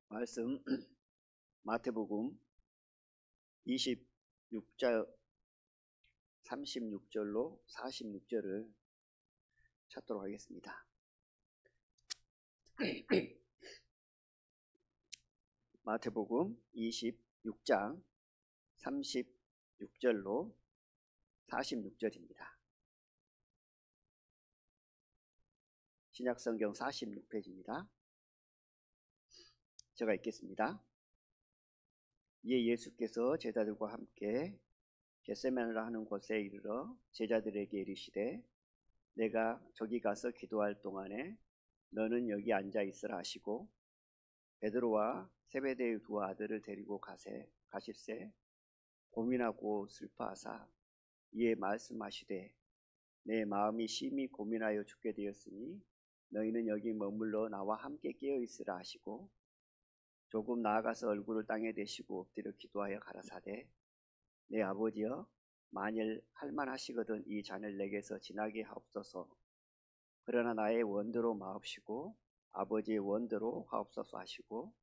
말씀 마태복음 26장 36절로 46절을 찾도록 하겠습니다. 마태복음 26장 36절로 46절입니다. 신약성경 46페이지입니다. 제가 읽겠습니다. 이에 예수께서 제자들과 함께 겟세마네라 하는 곳에 이르러 제자들에게 이르시되 내가 저기 가서 기도할 동안에 너는 여기 앉아 있으라 하시고 베드로와 세베대의 두 아들을 데리고 가실새 고민하고 슬퍼하사 이에 말씀하시되 내 마음이 심히 고민하여 죽게 되었으니 너희는 여기 머물러 나와 함께 깨어 있으라 하시고 조금 나아가서 얼굴을 땅에 대시고 엎드려 기도하여 가라사대 내 아버지여 만일 할만하시거든 이 잔을 내게서 지나게 하옵소서. 그러나 나의 원대로 마옵시고 아버지의 원대로 하옵소서 하시고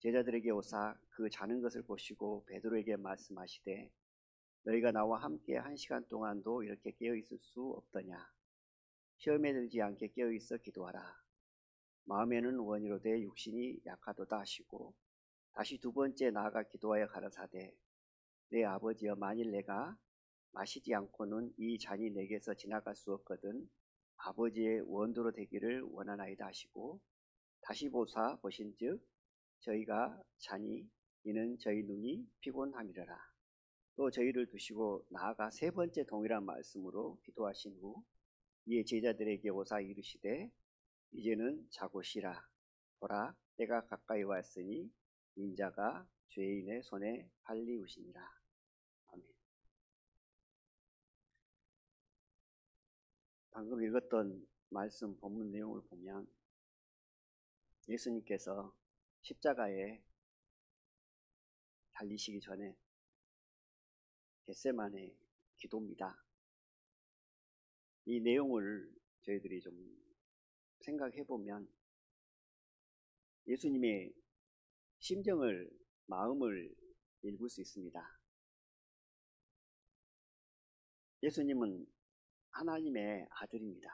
제자들에게 오사 그 자는 것을 보시고 베드로에게 말씀하시되 너희가 나와 함께 1시간 동안도 이렇게 깨어 있을 수 없더냐. 시험에 들지 않게 깨어 있어 기도하라. 마음에는 원이로되 육신이 약하도다 하시고 다시 두 번째 나아가 기도하여 가라사대 내 아버지여 만일 내가 마시지 않고는 이 잔이 내게서 지나갈 수 없거든 아버지의 원대로 되기를 원하나이다 하시고 다시 보신즉 저희가 자니 이는 저희 눈이 피곤함이러라. 또 저희를 두시고 나아가 세 번째 동일한 말씀으로 기도하신 후 이에 제자들에게 오사 이르시되 이제는 자고 쉬라. 보라 때가 가까이 왔으니 인자가 죄인의 손에 팔리우시니라. 아멘. 방금 읽었던 말씀 본문 내용을 보면 예수님께서 십자가에 달리시기 전에 겟세마네 기도입니다. 이 내용을 저희들이 좀 생각해 보면 예수님의 심정을, 마음을 읽을 수 있습니다. 예수님은 하나님의 아들입니다.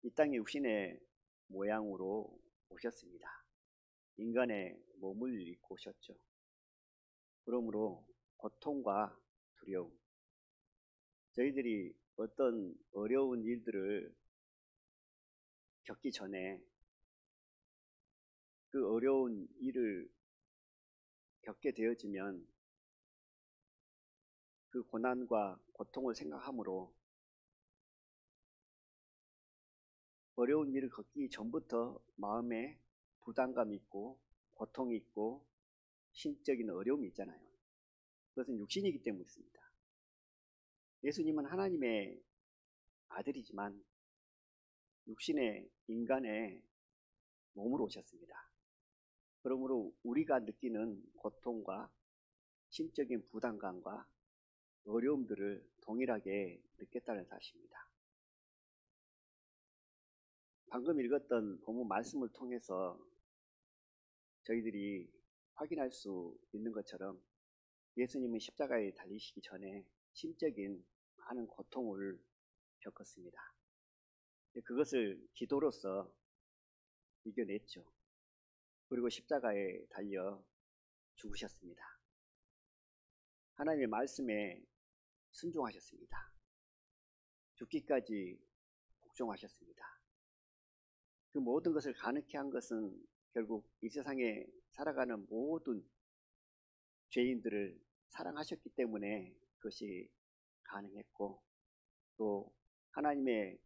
이 땅에 육신의 모양으로 오셨습니다. 인간의 몸을 입고 오셨죠. 그러므로 고통과 두려움, 저희들이 어떤 어려운 일들을 겪기 전에 그 어려운 일을 겪게 되어지면 그 고난과 고통을 생각하므로 어려운 일을 겪기 전부터 마음에 부담감이 있고 고통이 있고 신적인 어려움이 있잖아요. 그것은 육신이기 때문에 있습니다. 예수님은 하나님의 아들이지만 육신의 인간의 몸으로 오셨습니다. 그러므로 우리가 느끼는 고통과 신적인 부담감과 어려움들을 동일하게 느꼈다는 사실입니다. 방금 읽었던 본문 말씀을 통해서 저희들이 확인할 수 있는 것처럼 예수님은 십자가에 달리시기 전에 심적인 많은 고통을 겪었습니다. 그것을 기도로서 이겨냈죠. 그리고 십자가에 달려 죽으셨습니다. 하나님의 말씀에 순종하셨습니다. 죽기까지 복종하셨습니다. 그 모든 것을 가능케 한 것은 결국 이 세상에 살아가는 모든 죄인들을 사랑하셨기 때문에 그것이 가능했고 또 하나님의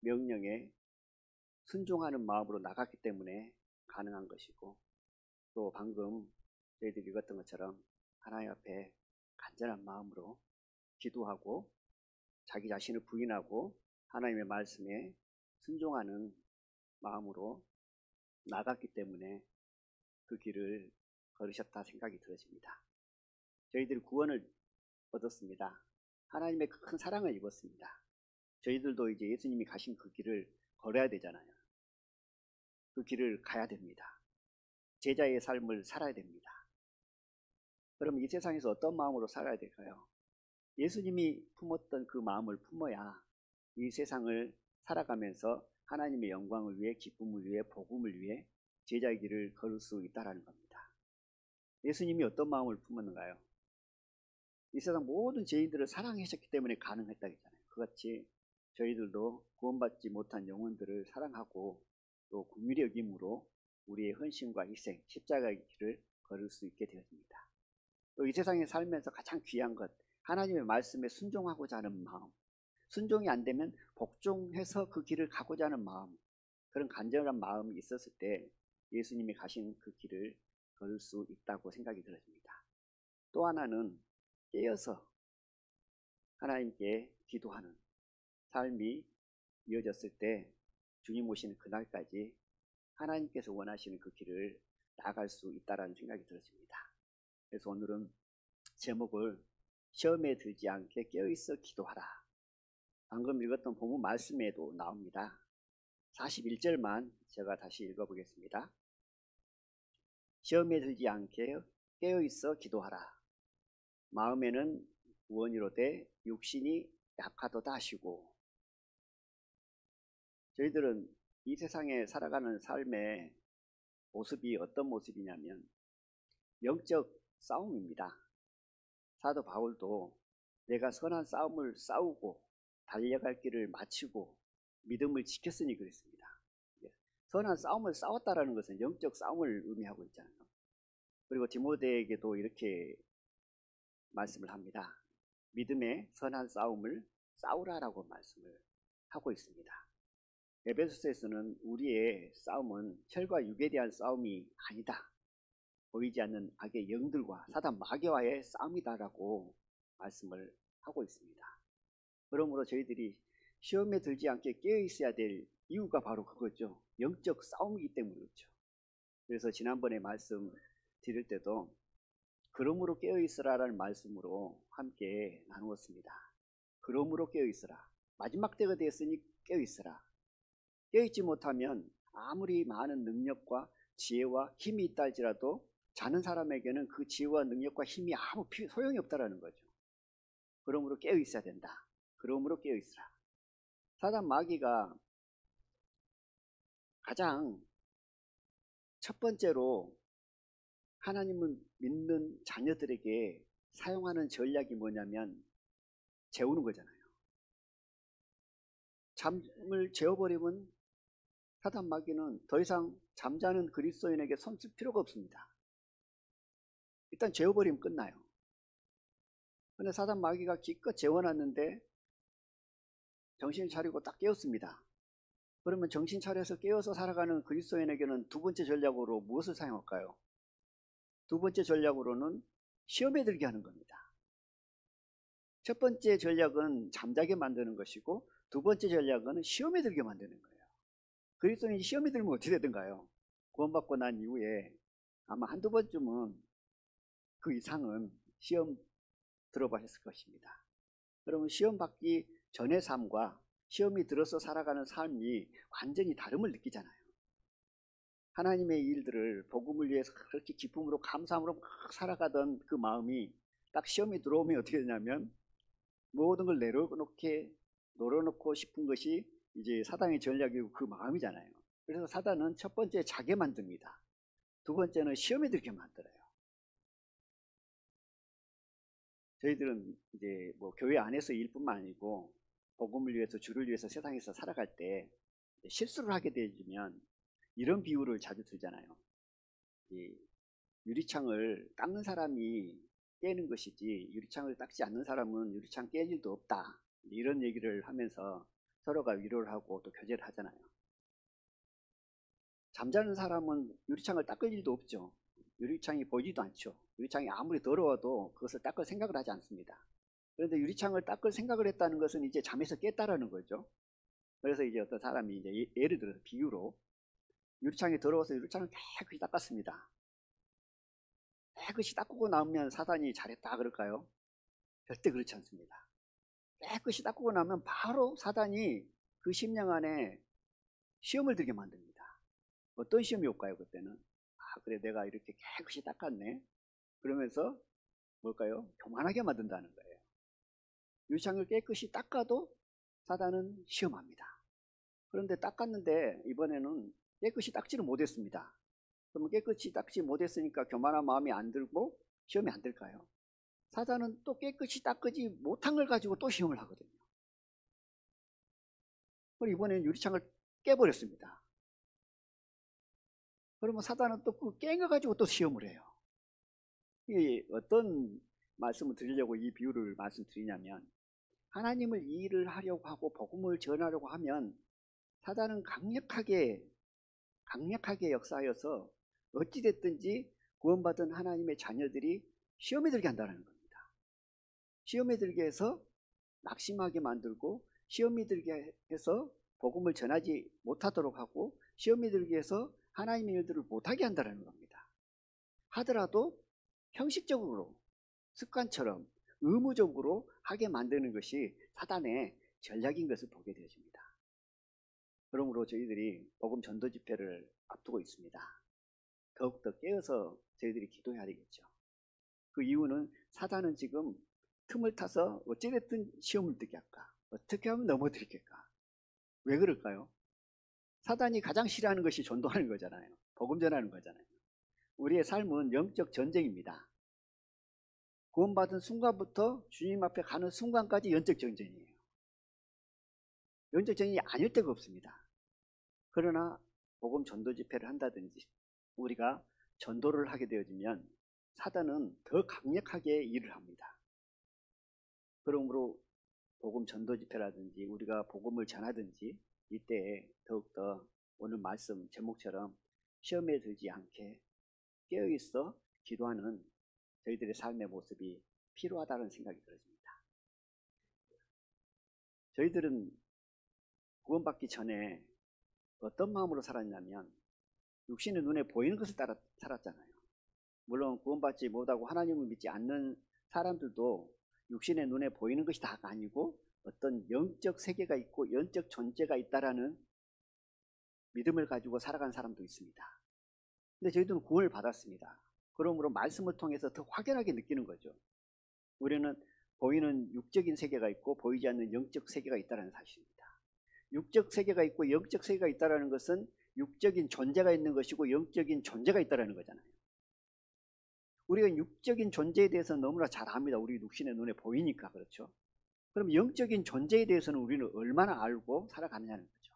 명령에 순종하는 마음으로 나갔기 때문에 가능한 것이고 또 방금 저희들이 읽었던 것처럼 하나님 앞에 간절한 마음으로 기도하고 자기 자신을 부인하고 하나님의 말씀에 순종하는 마음으로 나갔기 때문에 그 길을 걸으셨다 생각이 들어집니다. 저희들이 구원을 얻었습니다. 하나님의 큰 사랑을 입었습니다. 저희들도 이제 예수님이 가신 그 길을 걸어야 되잖아요. 그 길을 가야 됩니다. 제자의 삶을 살아야 됩니다. 그럼 이 세상에서 어떤 마음으로 살아야 될까요? 예수님이 품었던 그 마음을 품어야 이 세상을 살아가면서 하나님의 영광을 위해, 기쁨을 위해, 복음을 위해 제자의 길을 걸을 수 있다는 겁니다. 예수님이 어떤 마음을 품었는가요? 이 세상 모든 죄인들을 사랑하셨기 때문에 가능했다 했잖아요. 그같이 저희들도 구원받지 못한 영혼들을 사랑하고 또 긍휼히 여김으로 우리의 헌신과 희생, 십자가의 길을 걸을 수 있게 되었습니다. 또 이 세상에 살면서 가장 귀한 것, 하나님의 말씀에 순종하고자 하는 마음, 순종이 안 되면 복종해서 그 길을 가고자 하는 마음, 그런 간절한 마음이 있었을 때 예수님이 가신 그 길을 걸을 수 있다고 생각이 들었습니다. 또 하나는 깨어서 하나님께 기도하는 삶이 이어졌을 때 주님 오시는 그날까지 하나님께서 원하시는 그 길을 나아갈 수 있다는 생각이 들었습니다. 그래서 오늘은 제목을 시험에 들지 않게 깨어있어 기도하라. 방금 읽었던 본문 말씀에도 나옵니다. 41절만 제가 다시 읽어보겠습니다. 시험에 들지 않게 깨어있어 기도하라. 마음에는 구원이로되 육신이 약하도다 하시고, 저희들은 이 세상에 살아가는 삶의 모습이 어떤 모습이냐면 영적 싸움입니다. 사도 바울도 내가 선한 싸움을 싸우고 달려갈 길을 마치고 믿음을 지켰으니 그랬습니다. 선한 싸움을 싸웠다라는 것은 영적 싸움을 의미하고 있잖아요. 그리고 디모데에게도 이렇게 말씀을 합니다. 믿음의 선한 싸움을 싸우라라고 말씀을 하고 있습니다. 에베소서에서는 우리의 싸움은 혈과 육에 대한 싸움이 아니다. 보이지 않는 악의 영들과 사단 마귀와의 싸움이다라고 말씀을 하고 있습니다. 그러므로 저희들이 시험에 들지 않게 깨어 있어야 될 이유가 바로 그거죠. 영적 싸움이기 때문에 그렇죠. 그래서 지난번에 말씀 드릴 때도 그러므로 깨어 있으라라는 말씀으로 함께 나누었습니다. 그러므로 깨어 있으라. 마지막 때가 되었으니 깨어 있으라. 깨어 있지 못하면 아무리 많은 능력과 지혜와 힘이 있다 할지라도 자는 사람에게는 그 지혜와 능력과 힘이 아무 소용이 없다라는 거죠. 그러므로 깨어 있어야 된다. 그러므로 깨어 있으라. 사단 마귀가 가장 첫 번째로 하나님을 믿는 자녀들에게 사용하는 전략이 뭐냐면 재우는 거잖아요. 잠을 재워버리면 사단 마귀는 더 이상 잠자는 그리스도인에게 손쓸 필요가 없습니다. 일단 재워버리면 끝나요. 근데 사단 마귀가 기껏 재워놨는데 정신 차리고 딱 깨웠습니다. 그러면 정신 차려서 깨어서 살아가는 그리스도인에게는 두 번째 전략으로 무엇을 사용할까요? 두 번째 전략으로는 시험에 들게 하는 겁니다. 첫 번째 전략은 잠자게 만드는 것이고 두 번째 전략은 시험에 들게 만드는 거예요. 그리스도인이 시험에 들면 어떻게 되든가요? 구원받고 난 이후에 아마 한두 번쯤은 그 이상은 시험 들어보셨을 것입니다. 그러면 시험 받기 전의 삶과 시험이 들어서 살아가는 삶이 완전히 다름을 느끼잖아요. 하나님의 일들을 복음을 위해서 그렇게 기쁨으로 감사함으로 막 살아가던 그 마음이 딱 시험이 들어오면 어떻게 되냐면 모든 걸 내려놓고 싶은 것이 이제 사단의 전략이고 그 마음이잖아요. 그래서 사단은 첫 번째 자게 만듭니다. 두 번째는 시험에 들게 만들어요. 저희들은 이제 뭐 교회 안에서 일뿐만 아니고 복음을 위해서 주를 위해서 세상에서 살아갈 때 실수를 하게 되면 이런 비유를 자주 들잖아요. 이 유리창을 닦는 사람이 깨는 것이지 유리창을 닦지 않는 사람은 유리창 깰 일도 없다. 이런 얘기를 하면서 서로가 위로를 하고 또 교제를 하잖아요. 잠자는 사람은 유리창을 닦을 일도 없죠. 유리창이 보이지도 않죠. 유리창이 아무리 더러워도 그것을 닦을 생각을 하지 않습니다. 그런데 유리창을 닦을 생각을 했다는 것은 이제 잠에서 깼다라는 거죠. 그래서 이제 어떤 사람이 이제 예를 들어서 비유로 유리창이 더러워서 유리창을 깨끗이 닦았습니다. 깨끗이 닦고 나면 사단이 잘했다 그럴까요? 절대 그렇지 않습니다. 깨끗이 닦고 나면 바로 사단이 그 심령 안에 시험을 들게 만듭니다. 어떤 시험이 올까요? 그때는 그래 내가 이렇게 깨끗이 닦았네 그러면서 뭘까요? 교만하게 만든다는 거예요. 유리창을 깨끗이 닦아도 사단은 시험합니다. 그런데 닦았는데 이번에는 깨끗이 닦지를 못했습니다. 그러면 깨끗이 닦지 못했으니까 교만한 마음이 안 들고 시험이 안 될까요? 사단은 또 깨끗이 닦지 못한 걸 가지고 또 시험을 하거든요. 그리고 이번에는 유리창을 깨버렸습니다. 그러면 사단은 또 그 깬 거 가지고 또 시험을 해요. 이게 어떤 말씀을 드리려고 이 비유를 말씀드리냐면 하나님을 일을 하려고 하고 복음을 전하려고 하면 사단은 강력하게 역사하여서 어찌됐든지 구원받은 하나님의 자녀들이 시험에 들게 한다는 겁니다. 시험에 들게 해서 낙심하게 만들고 시험에 들게 해서 복음을 전하지 못하도록 하고 시험에 들게 해서 하나님의 일들을 못하게 한다는 겁니다. 하더라도 형식적으로 습관처럼 의무적으로 하게 만드는 것이 사단의 전략인 것을 보게 되어집니다. 그러므로 저희들이 복음 전도 집회를 앞두고 있습니다. 더욱더 깨어서 저희들이 기도해야 되겠죠. 그 이유는 사단은 지금 틈을 타서 어찌됐든 시험을 듣게 할까? 어떻게 하면 넘어뜨릴까? 왜 그럴까요? 사단이 가장 싫어하는 것이 전도하는 거잖아요. 복음 전하는 거잖아요. 우리의 삶은 영적 전쟁입니다. 구원받은 순간부터 주님 앞에 가는 순간까지 영적 전쟁이에요. 영적 전쟁이 아닐 때가 없습니다. 그러나 복음 전도 집회를 한다든지 우리가 전도를 하게 되어지면 사단은 더 강력하게 일을 합니다. 그러므로 복음 전도 집회라든지 우리가 복음을 전하든지 이때에 더욱더 오늘 말씀 제목처럼 시험에 들지 않게 깨어있어 기도하는 저희들의 삶의 모습이 필요하다는 생각이 들었습니다. 저희들은 구원받기 전에 어떤 마음으로 살았냐면 육신의 눈에 보이는 것을 따라 살았잖아요. 물론 구원받지 못하고 하나님을 믿지 않는 사람들도 육신의 눈에 보이는 것이 다가 아니고 어떤 영적 세계가 있고 영적 존재가 있다라는 믿음을 가지고 살아간 사람도 있습니다. 근데 저희들은 구원을 받았습니다. 그러므로 말씀을 통해서 더 확연하게 느끼는 거죠. 우리는 보이는 육적인 세계가 있고 보이지 않는 영적 세계가 있다는 사실입니다. 육적 세계가 있고 영적 세계가 있다는 것은 육적인 존재가 있는 것이고 영적인 존재가 있다는 거잖아요. 우리가 육적인 존재에 대해서 너무나 잘 압니다. 우리 육신의 눈에 보이니까. 그렇죠? 그럼 영적인 존재에 대해서는 우리는 얼마나 알고 살아가느냐는 거죠.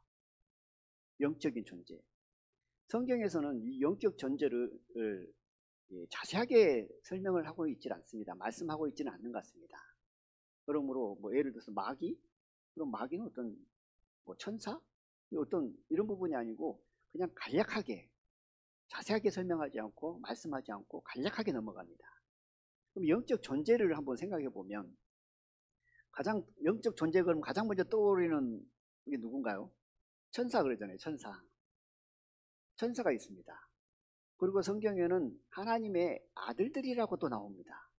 영적인 존재. 성경에서는 이 영적 존재를 자세하게 설명을 하고 있지 않습니다. 말씀하고 있지는 않는 것 같습니다. 그러므로 예를 들어서 마귀? 그럼 마귀는 어떤 천사? 어떤 이런 부분이 아니고 그냥 간략하게 자세하게 설명하지 않고 말씀하지 않고 간략하게 넘어갑니다. 그럼 영적 존재를 한번 생각해 보면 가장 영적 존재 그럼 가장 먼저 떠오르는 게 누군가요? 천사 그러잖아요. 천사가 있습니다. 그리고 성경에는 하나님의 아들들이라고도 나옵니다.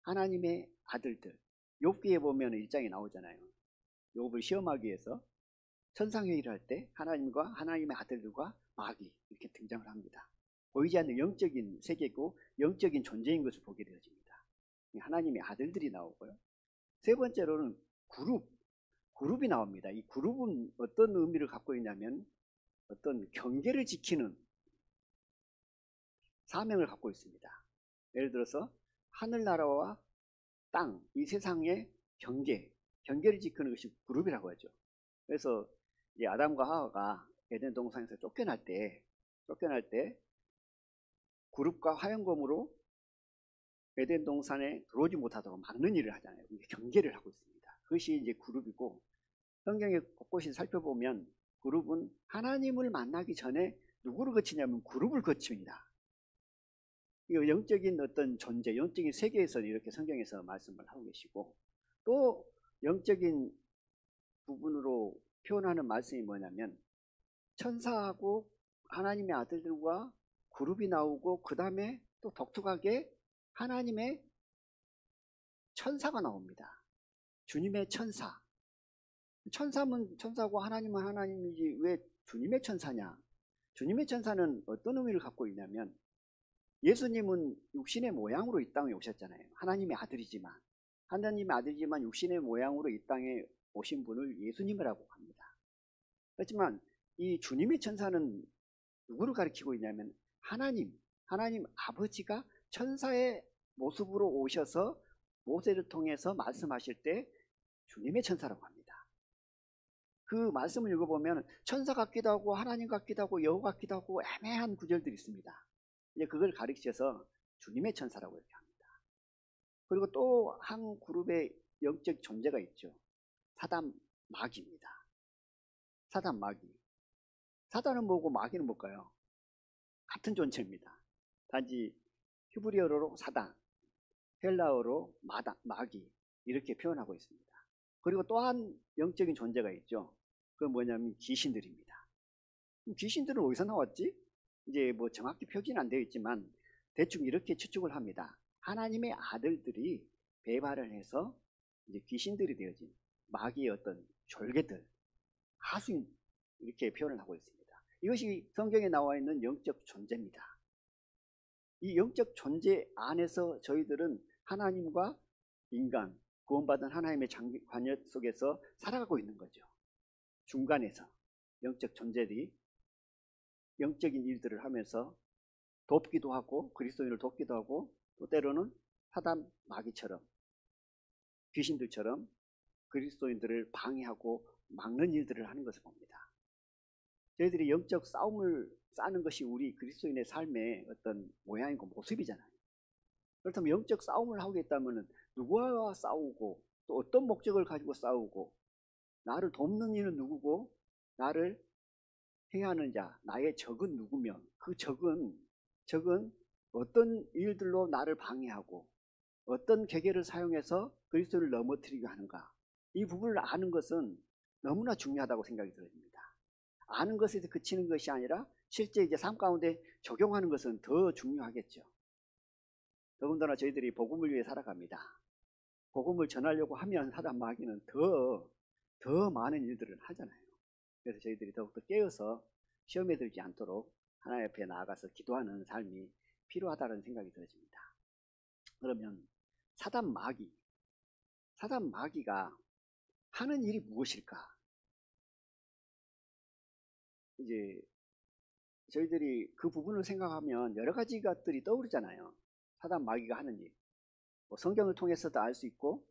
하나님의 아들들. 욥기에 보면 1장에 나오잖아요. 욥을 시험하기 위해서 천상회의를 할 때 하나님과 하나님의 아들들과 마귀 이렇게 등장을 합니다. 보이지 않는 영적인 세계고 영적인 존재인 것을 보게 되어집니다. 하나님의 아들들이 나오고요. 세 번째로는 그룹이 나옵니다. 이 그룹은 어떤 의미를 갖고 있냐면 어떤 경계를 지키는 사명을 갖고 있습니다. 예를 들어서 하늘나라와 땅, 이 세상의 경계를 지키는 것이 그룹이라고 하죠. 그래서 이 아담과 하와가 에덴 동산에서 쫓겨날 때 그룹과 화염검으로 에덴 동산에 들어오지 못하도록 막는 일을 하잖아요. 경계를 하고 있습니다. 그것이 이제 그룹이고 성경의 곳곳이 살펴보면 그룹은 하나님을 만나기 전에 누구를 거치냐면 그룹을 거칩니다. 이 영적인 어떤 존재, 영적인 세계에서 이렇게 성경에서 말씀을 하고 계시고 또 영적인 부분으로 표현하는 말씀이 뭐냐면 천사하고 하나님의 아들들과 그룹이 나오고 그 다음에 또 독특하게 하나님의 천사가 나옵니다. 주님의 천사. 천사면 천사고 하나님은 하나님이지 왜 주님의 천사냐? 주님의 천사는 어떤 의미를 갖고 있냐면, 예수님은 육신의 모양으로 이 땅에 오셨잖아요. 하나님의 아들이지만 육신의 모양으로 이 땅에 오신 분을 예수님이라고 합니다. 그렇지만 이 주님의 천사는 누구를 가리키고 있냐면, 하나님 아버지가 천사의 모습으로 오셔서 모세를 통해서 말씀하실 때 주님의 천사라고 합니다. 그 말씀을 읽어보면 천사 같기도 하고 하나님 같기도 하고 여호 같기도 하고 애매한 구절들이 있습니다. 이제 그걸 가리켜서 주님의 천사라고 이렇게 합니다. 그리고 또 한 그룹의 영적 존재가 있죠. 사단 마귀입니다. 사단 마귀. 사단은 뭐고 마귀는 뭘까요? 같은 존재입니다. 단지 히브리어로 사단, 헬라어로 마귀 이렇게 표현하고 있습니다. 그리고 또한 영적인 존재가 있죠. 그건 뭐냐면 귀신들입니다. 귀신들은 어디서 나왔지? 이제 뭐 정확히 표기는 안 되어 있지만 대충 이렇게 추측을 합니다. 하나님의 아들들이 배발을 해서 이제 귀신들이 되어진 마귀의 어떤 졸개들, 하수인 이렇게 표현을 하고 있습니다. 이것이 성경에 나와 있는 영적 존재입니다. 이 영적 존재 안에서 저희들은 하나님과 인간, 구원받은 하나님의 관여 속에서 살아가고 있는 거죠. 중간에서 영적 존재들이 영적인 일들을 하면서 돕기도 하고 그리스도인을 돕기도 하고 또 때로는 사단 마귀처럼 귀신들처럼 그리스도인들을 방해하고 막는 일들을 하는 것을 봅니다. 저희들이 영적 싸움을 싸는 것이 우리 그리스도인의 삶의 어떤 모양이고 모습이잖아요. 그렇다면 영적 싸움을 하겠다면 누구와 싸우고 또 어떤 목적을 가지고 싸우고 나를 돕는 이는 누구고 나를 해하는 자, 나의 적은 누구며 그 적은 어떤 일들로 나를 방해하고 어떤 계계를 사용해서 그리스도를 넘어뜨리게 하는가, 이 부분을 아는 것은 너무나 중요하다고 생각이 들어집니다. 아는 것에서 그치는 것이 아니라 실제 이제 삶 가운데 적용하는 것은 더 중요하겠죠. 더군다나 저희들이 복음을 위해 살아갑니다. 복음을 전하려고 하면 사단 마귀는 더 많은 일들을 하잖아요. 그래서 저희들이 더욱더 깨어서 시험에 들지 않도록 하나님 앞에 나아가서 기도하는 삶이 필요하다는 생각이 들어집니다. 그러면 사단 마귀가 하는 일이 무엇일까? 이제 저희들이 그 부분을 생각하면 여러 가지 것들이 떠오르잖아요. 사단 마귀가 하는 일, 뭐 성경을 통해서도 알 수 있고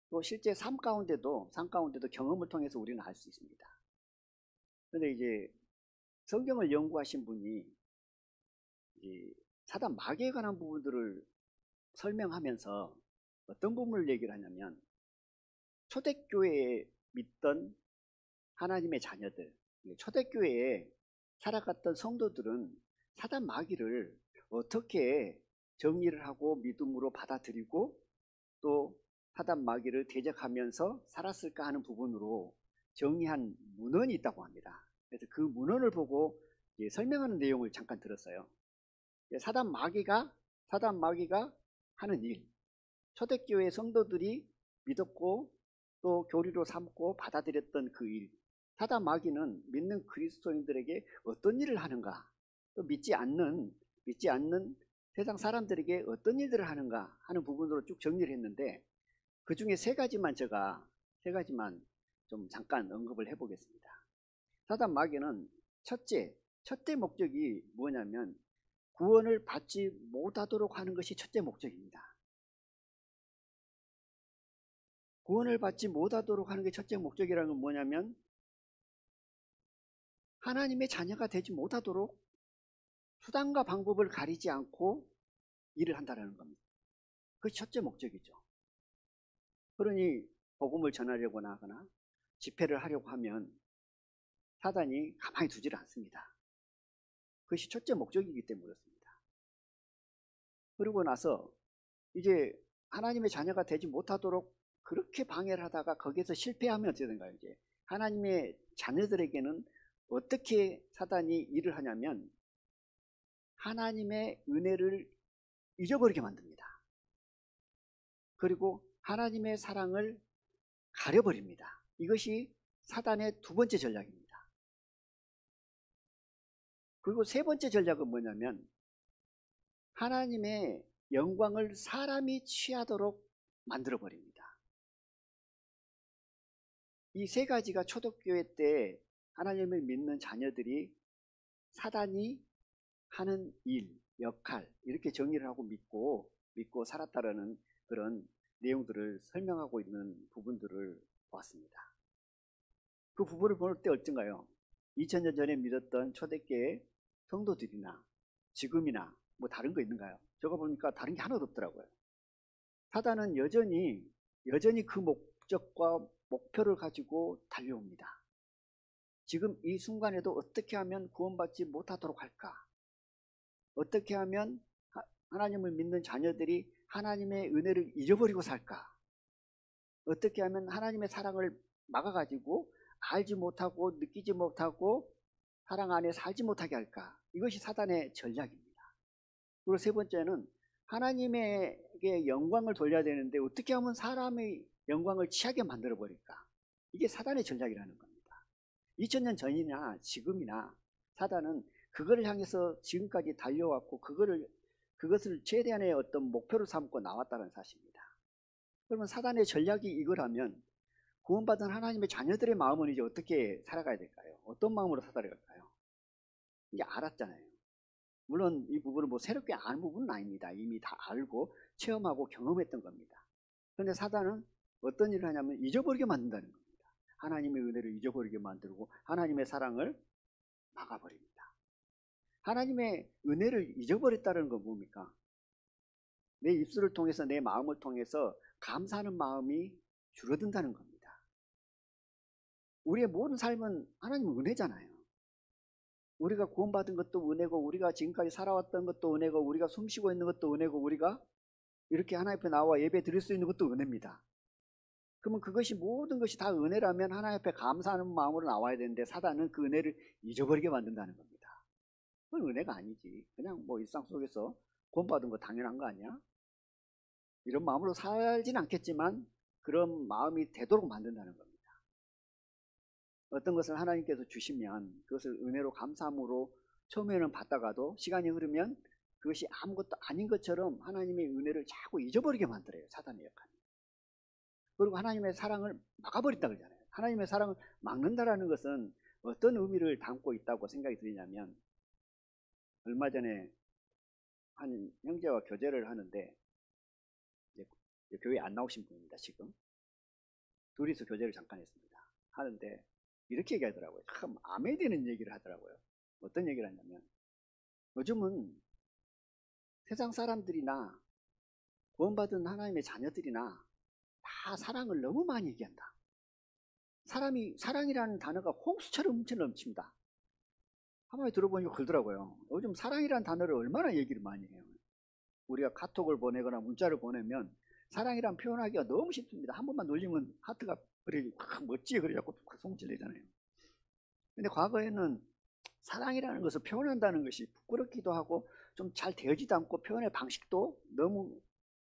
또 실제 삶 가운데도 경험을 통해서 우리는 알 수 있습니다. 그런데 이제 성경을 연구하신 분이 이 사단 마귀에 관한 부분들을 설명하면서 어떤 부분을 얘기를 하냐면, 초대교회에 믿던 하나님의 자녀들, 초대교회에 살아갔던 성도들은 사단 마귀를 어떻게 정리를 하고 믿음으로 받아들이고 또 사단 마귀를 대적하면서 살았을까 하는 부분으로 정리한 문헌이 있다고 합니다. 그래서 그 문헌을 보고 설명하는 내용을 잠깐 들었어요. 사단 마귀가 하는 일, 초대교회 성도들이 믿었고 또 교리로 삼고 받아들였던 그 일, 사단 마귀는 믿는 그리스도인들에게 어떤 일을 하는가, 또 믿지 않는 세상 사람들에게 어떤 일들을 하는가 하는 부분으로 쭉 정리를 했는데, 그 중에 세 가지만 좀 잠깐 언급을 해보겠습니다. 사단 마귀는 첫째 목적이 뭐냐면 구원을 받지 못하도록 하는 것이 첫째 목적입니다. 구원을 받지 못하도록 하는 게 첫째 목적이라는 건 뭐냐면 하나님의 자녀가 되지 못하도록 수단과 방법을 가리지 않고 일을 한다는 겁니다. 그것이 첫째 목적이죠. 그러니 복음을 전하려고 하거나 집회를 하려고 하면 사단이 가만히 두지를 않습니다. 그것이 첫째 목적이기 때문에 그렇습니다. 그러고 나서 이제 하나님의 자녀가 되지 못하도록 그렇게 방해를 하다가 거기에서 실패하면 어떻게 되는가요? 이제 하나님의 자녀들에게는 어떻게 사단이 일을 하냐면 하나님의 은혜를 잊어버리게 만듭니다. 그리고 하나님의 사랑을 가려버립니다. 이것이 사단의 두 번째 전략입니다. 그리고 세 번째 전략은 뭐냐면 하나님의 영광을 사람이 취하도록 만들어 버립니다. 이 세 가지가 초대교회 때 하나님을 믿는 자녀들이 사단이 하는 일, 역할 이렇게 정의를 하고 믿고 살았다라는 그런 내용들을 설명하고 있는 부분들을 보았습니다. 그 부분을 볼 때 어떤가요? 2000년 전에 믿었던 초대교회 성도들이나 지금이나 뭐 다른 거 있는가요? 저거 보니까 다른 게 하나도 없더라고요. 사단은 여전히 그 목적과 목표를 가지고 달려옵니다. 지금 이 순간에도 어떻게 하면 구원받지 못하도록 할까? 어떻게 하면 하나님을 믿는 자녀들이 하나님의 은혜를 잊어버리고 살까? 어떻게 하면 하나님의 사랑을 막아가지고 알지 못하고 느끼지 못하고 사랑 안에 살지 못하게 할까? 이것이 사단의 전략입니다. 그리고 세 번째는 하나님에게 영광을 돌려야 되는데 어떻게 하면 사람의 영광을 취하게 만들어 버릴까? 이게 사단의 전략이라는 겁니다. 2000년 전이나 지금이나 사단은 그거를 향해서 지금까지 달려왔고 그것을 최대한의 어떤 목표로 삼고 나왔다는 사실입니다. 그러면 사단의 전략이 이거라면 구원받은 하나님의 자녀들의 마음은 이제 어떻게 살아가야 될까요? 어떤 마음으로 살아갈까요? 이게 알았잖아요. 물론 이 부분은 뭐 새롭게 아는 부분은 아닙니다. 이미 다 알고 체험하고 경험했던 겁니다. 그런데 사단은 어떤 일을 하냐면 잊어버리게 만든다는 겁니다. 하나님의 은혜를 잊어버리게 만들고 하나님의 사랑을 막아버립니다. 하나님의 은혜를 잊어버렸다는 건 뭡니까? 내 입술을 통해서 내 마음을 통해서 감사하는 마음이 줄어든다는 겁니다. 우리의 모든 삶은 하나님의 은혜잖아요. 우리가 구원받은 것도 은혜고 우리가 지금까지 살아왔던 것도 은혜고 우리가 숨쉬고 있는 것도 은혜고 우리가 이렇게 하나님 앞에 나와 예배 드릴 수 있는 것도 은혜입니다. 그러면 그것이 모든 것이 다 은혜라면 하나님 앞에 감사하는 마음으로 나와야 되는데 사단은 그 은혜를 잊어버리게 만든다는 겁니다. 그건 은혜가 아니지. 그냥 뭐 일상 속에서 구원받은 거 당연한 거 아니야? 이런 마음으로 살진 않겠지만 그런 마음이 되도록 만든다는 겁니다. 어떤 것을 하나님께서 주시면 그것을 은혜로 감사함으로 처음에는 받다가도 시간이 흐르면 그것이 아무것도 아닌 것처럼 하나님의 은혜를 자꾸 잊어버리게 만들어요. 사단의 역할이. 그리고 하나님의 사랑을 막아버린다 그러잖아요. 하나님의 사랑을 막는다라는 것은 어떤 의미를 담고 있다고 생각이 드냐면 얼마 전에 한 형제와 교제를 하는데 이제 교회 안 나오신 분입니다. 지금 둘이서 교제를 잠깐 했습니다. 하는데 이렇게 얘기하더라고요. 참 마음에 드는 얘기를 하더라고요. 어떤 얘기를 하냐면 요즘은 세상 사람들이나 구원받은 하나님의 자녀들이나 다 사랑을 너무 많이 얘기한다. 사랑이라는 단어가 홍수처럼 넘칩니다. 한마디 들어보니까 그러더라고요. 요즘 사랑이라는 단어를 얼마나 얘기를 많이 해요. 우리가 카톡을 보내거나 문자를 보내면 사랑이란 표현하기가 너무 쉽습니다. 한 번만 눌리면 하트가 그래 멋지게 그래갖고 송질내잖아요. 근데 과거에는 사랑이라는 것을 표현한다는 것이 부끄럽기도 하고 좀 잘 되어지도 않고 표현의 방식도 너무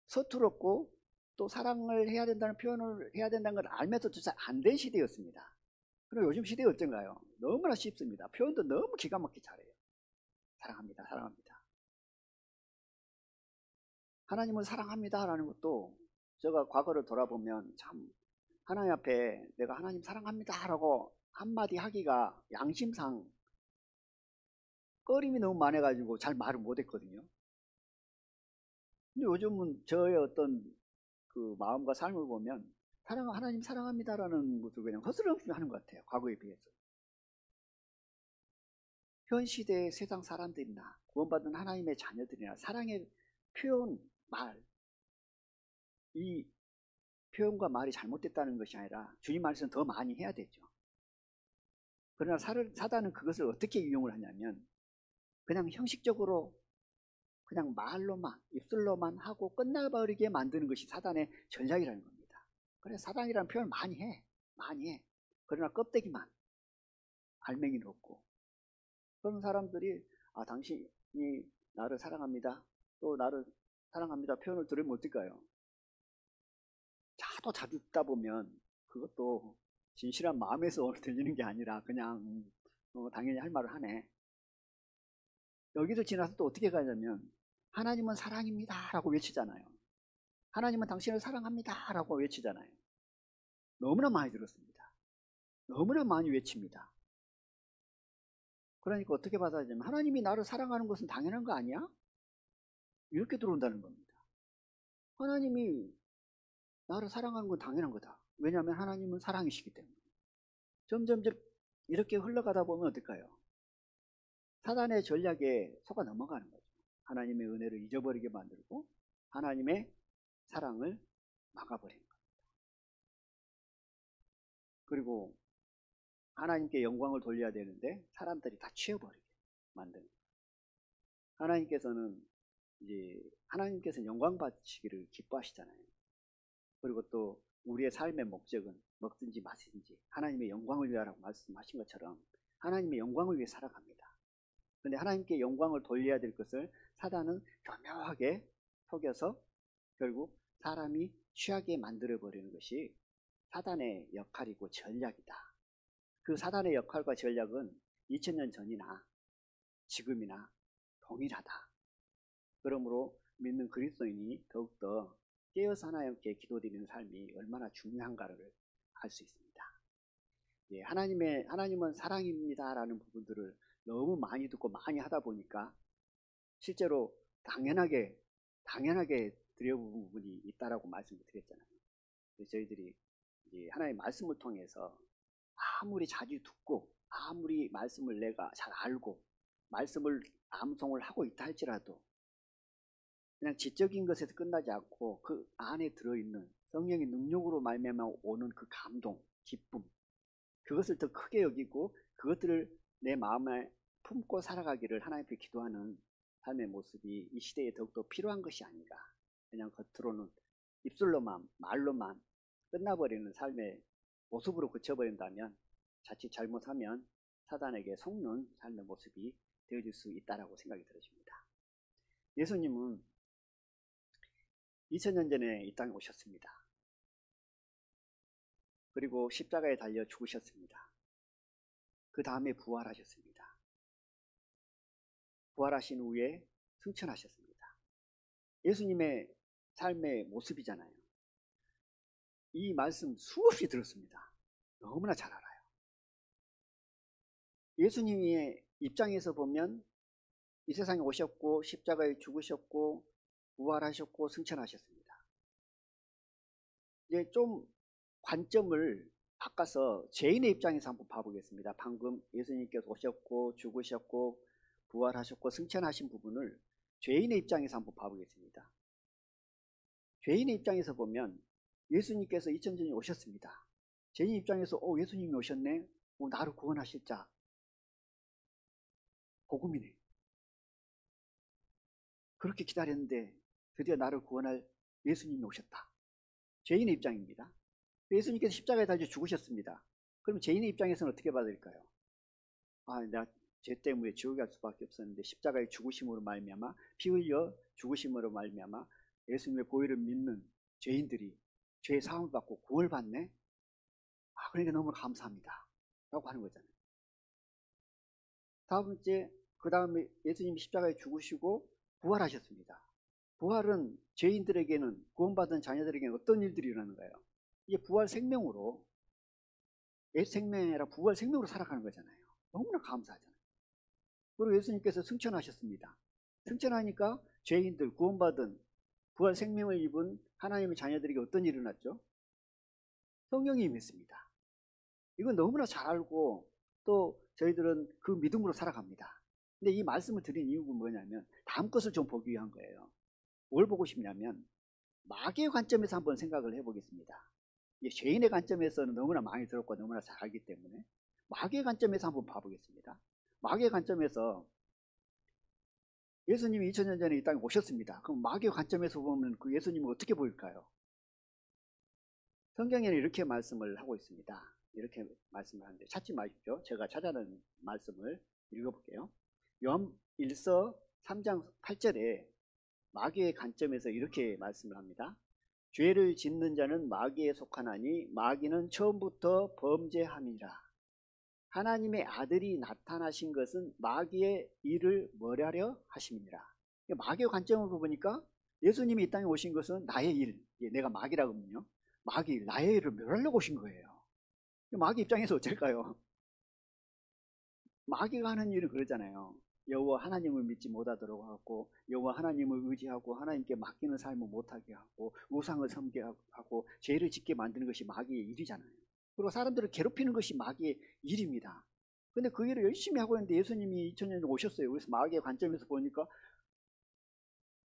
서투렀고 또 사랑을 해야 된다는 표현을 해야 된다는 걸 알면서도 잘 안 된 시대였습니다. 그리고 요즘 시대가 어떤가요? 너무나 쉽습니다. 표현도 너무 기가 막히게 잘해요. 사랑합니다. 사랑합니다. 하나님을 사랑합니다라는 것도 제가 과거를 돌아보면 참 하나님 앞에 내가 하나님 사랑합니다라고 한마디 하기가 양심상 꺼림이 너무 많아가지고 잘 말을 못했거든요. 근데 요즘은 저의 어떤 그 마음과 삶을 보면 하나님 사랑합니다라는 것을 그냥 허스름없이 하는 것 같아요. 과거에 비해서. 현 시대의 세상 사람들이나 구원받은 하나님의 자녀들이나 사랑의 표현, 이 표현과 말이 잘못됐다는 것이 아니라 주님 안에서는 더 많이 해야 되죠. 그러나 사단은 그것을 어떻게 이용을 하냐면 그냥 형식적으로 그냥 말로만 입술로만 하고 끝나버리게 만드는 것이 사단의 전략이라는 겁니다. 그래서 사랑이라는 표현을 많이 해. 그러나 껍데기만 알맹이는 없고 그런 사람들이 당신이 나를 사랑합니다. 또 나를 사랑합니다 표현을 들으면 어떨까요? 자주 듣다 보면 그것도 진실한 마음에서 들리는 게 아니라 그냥 당연히 할 말을 하네. 여기를 지나서 또 어떻게 가냐면 하나님은 사랑입니다 라고 외치잖아요. 하나님은 당신을 사랑합니다 라고 외치잖아요. 너무나 많이 들었습니다. 너무나 많이 외칩니다. 그러니까 어떻게 받아들이냐면 하나님이 나를 사랑하는 것은 당연한 거 아니야? 이렇게 들어온다는 겁니다. 하나님이 나를 사랑하는 건 당연한 거다. 왜냐하면 하나님은 사랑이시기 때문에. 점점 이렇게 흘러가다 보면 어떨까요? 사단의 전략에 속아 넘어가는 거죠. 하나님의 은혜를 잊어버리게 만들고 하나님의 사랑을 막아버리는 겁니다. 그리고 하나님께 영광을 돌려야 되는데 사람들이 다 취해버리게 만드는 거예요. 하나님께서는 영광 받으시기를 기뻐하시잖아요. 그리고 또 우리의 삶의 목적은 먹든지 마시든지 하나님의 영광을 위하라고 말씀하신 것처럼 하나님의 영광을 위해 살아갑니다. 그런데 하나님께 영광을 돌려야 될 것을 사단은 교묘하게 속여서 결국 사람이 취하게 만들어버리는 것이 사단의 역할이고 전략이다. 그 사단의 역할과 전략은 2000년 전이나 지금이나 동일하다. 그러므로 믿는 그리스도인이 더욱더 깨어서 하나님께 기도드리는 삶이 얼마나 중요한가를 알 수 있습니다. 예, 하나님은 사랑입니다라는 부분들을 너무 많이 듣고 많이 하다 보니까 실제로 당연하게 드려본 부분이 있다라고 말씀을 드렸잖아요. 저희들이 하나님의 말씀을 통해서 아무리 자주 듣고 아무리 말씀을 내가 잘 알고 말씀을 암송을 하고 있다 할지라도 그냥 지적인 것에서 끝나지 않고 그 안에 들어있는 성령의 능력으로 말미암아 오는 그 감동, 기쁨, 그것을 더 크게 여기고 그것들을 내 마음에 품고 살아가기를 하나님께 기도하는 삶의 모습이 이 시대에 더욱더 필요한 것이 아닌가. 그냥 겉으로는 입술로만 말로만 끝나버리는 삶의 모습으로 그쳐버린다면 자칫 잘못하면 사단에게 속는 삶의 모습이 되어질 수 있다라고 생각이 들어집니다. 예수님은 2000년 전에 이 땅에 오셨습니다. 그리고 십자가에 달려 죽으셨습니다. 그 다음에 부활하셨습니다. 부활하신 후에 승천하셨습니다. 예수님의 삶의 모습이잖아요. 이 말씀 수없이 들었습니다. 너무나 잘 알아요. 예수님의 입장에서 보면 이 세상에 오셨고 십자가에 죽으셨고 부활하셨고 승천하셨습니다. 이제 좀 관점을 바꿔서 죄인의 입장에서 한번 봐보겠습니다. 방금 예수님께서 오셨고 죽으셨고 부활하셨고 승천하신 부분을 죄인의 입장에서 한번 봐보겠습니다. 죄인의 입장에서 보면 예수님께서 2000년 전에 오셨습니다. 죄인 입장에서 예수님이 오셨네. 나를 구원하실 자. 복음이네. 그렇게 기다렸는데 드디어 나를 구원할 예수님이 오셨다. 죄인의 입장입니다. 예수님께서 십자가에 달려 죽으셨습니다. 그럼 죄인의 입장에서는 어떻게 받을까요? 내가 죄 때문에 지옥에 갈 수밖에 없었는데 십자가의 죽으심으로 말미암아 피 흘려 죽으심으로 말미암아 예수님의 보혈을 믿는 죄인들이 죄의 사함을 받고 구원을 받네. 그러니까 너무 감사합니다 라고 하는 거잖아요. 다음 번째, 그 다음에 예수님이 십자가에 죽으시고 부활하셨습니다. 부활은 죄인들에게는, 구원받은 자녀들에게는 어떤 일들이 일어나는가요? 이게 부활 생명으로, 옛 생명이 아니라 부활 생명으로 살아가는 거잖아요. 너무나 감사하잖아요. 그리고 예수님께서 승천하셨습니다. 승천하니까 죄인들, 구원받은 부활 생명을 입은 하나님의 자녀들에게 어떤 일이 일어났죠? 성령이 임했습니다. 이건 너무나 잘 알고 또 저희들은 그 믿음으로 살아갑니다. 근데 이 말씀을 드린 이유가 뭐냐면 다음 것을 좀 보기 위한 거예요. 뭘 보고 싶냐면 마귀의 관점에서 한번 생각을 해보겠습니다. 죄인의 관점에서는 너무나 많이 들었고 너무나 잘 알기 때문에 마귀의 관점에서 한번 봐보겠습니다. 마귀의 관점에서 예수님이 2000년 전에 이 땅에 오셨습니다. 그럼 마귀의 관점에서 보면 그 예수님은 어떻게 보일까요? 성경에는 이렇게 말씀을 하고 있습니다. 이렇게 말씀을 하는데 찾지 마십시오. 제가 찾아낸 말씀을 읽어볼게요. 요한1서 3장 8절에 마귀의 관점에서 이렇게 말씀을 합니다. 죄를 짓는 자는 마귀에 속하나니 마귀는 처음부터 범죄함이라. 하나님의 아들이 나타나신 것은 마귀의 일을 멸하려 하심이니라. 마귀의 관점으로 보니까 예수님이 이 땅에 오신 것은 나의 일, 내가 마귀라고 하면요, 마귀 일, 나의 일을 멸하려고 오신 거예요. 마귀 입장에서 어쩔까요? 마귀가 하는 일은 그러잖아요. 여호와 하나님을 믿지 못하도록 하고, 여호와 하나님을 의지하고 하나님께 맡기는 삶을 못하게 하고, 우상을 섬게 하고, 죄를 짓게 만드는 것이 마귀의 일이잖아요. 그리고 사람들을 괴롭히는 것이 마귀의 일입니다. 근데 그 일을 열심히 하고 있는데 예수님이 2000년 전에 오셨어요. 그래서 마귀의 관점에서 보니까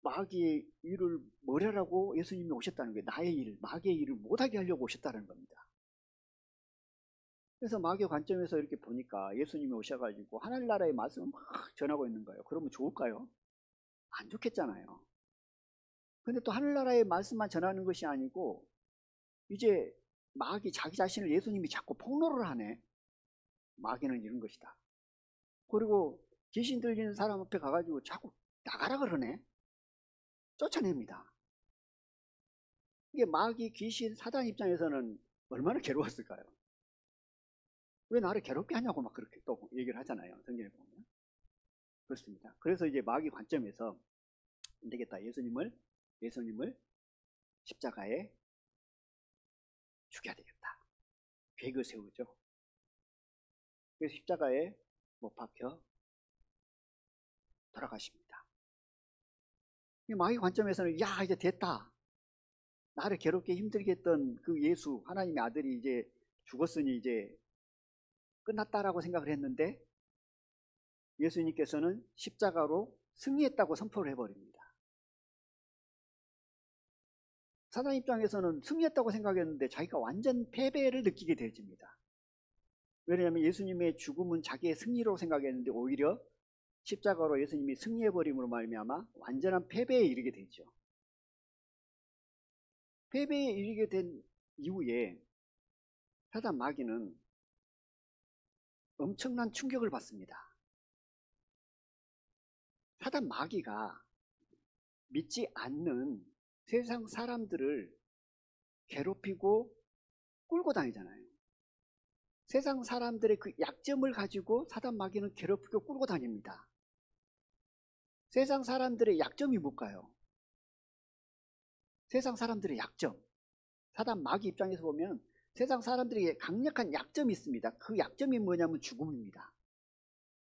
마귀의 일을 멸하라고 예수님이 오셨다는 거예요. 나의 일, 마귀의 일을 못하게 하려고 오셨다는 겁니다. 그래서 마귀의 관점에서 이렇게 보니까 예수님이 오셔가지고 하늘나라의 말씀을 막 전하고 있는 거예요. 그러면 좋을까요? 안 좋겠잖아요. 근데 또 하늘나라의 말씀만 전하는 것이 아니고 이제 마귀 자기 자신을 예수님이 자꾸 폭로를 하네. 마귀는 이런 것이다. 그리고 귀신 들리는 사람 앞에 가가지고 자꾸 나가라 그러네. 쫓아냅니다. 이게 마귀, 귀신, 사단 입장에서는 얼마나 괴로웠을까요? 왜 나를 괴롭게 하냐고 막 그렇게 또 얘기를 하잖아요. 성경에 보면. 그렇습니다. 그래서 이제 마귀 관점에서 안 되겠다. 예수님을 십자가에 죽여야 되겠다. 계획을 세우죠. 그래서 십자가에 못 박혀 돌아가십니다. 마귀 관점에서는 야 이제 됐다. 나를 괴롭게 힘들게 했던 그 예수 하나님의 아들이 이제 죽었으니 이제 끝났다라고 생각을 했는데 예수님께서는 십자가로 승리했다고 선포를 해버립니다. 사단 입장에서는 승리했다고 생각했는데 자기가 완전 패배를 느끼게 되어집니다. 왜냐하면 예수님의 죽음은 자기의 승리로 생각했는데 오히려 십자가로 예수님이 승리해버림으로 말미암아 완전한 패배에 이르게 되죠. 패배에 이르게 된 이후에 사단 마귀는 엄청난 충격을 받습니다. 사단 마귀가 믿지 않는 세상 사람들을 괴롭히고 끌고 다니잖아요. 세상 사람들의 그 약점을 가지고 사단 마귀는 괴롭히고 끌고 다닙니다. 세상 사람들의 약점이 뭘까요? 세상 사람들의 약점. 사단 마귀 입장에서 보면 세상 사람들에게 강력한 약점이 있습니다. 그 약점이 뭐냐면 죽음입니다.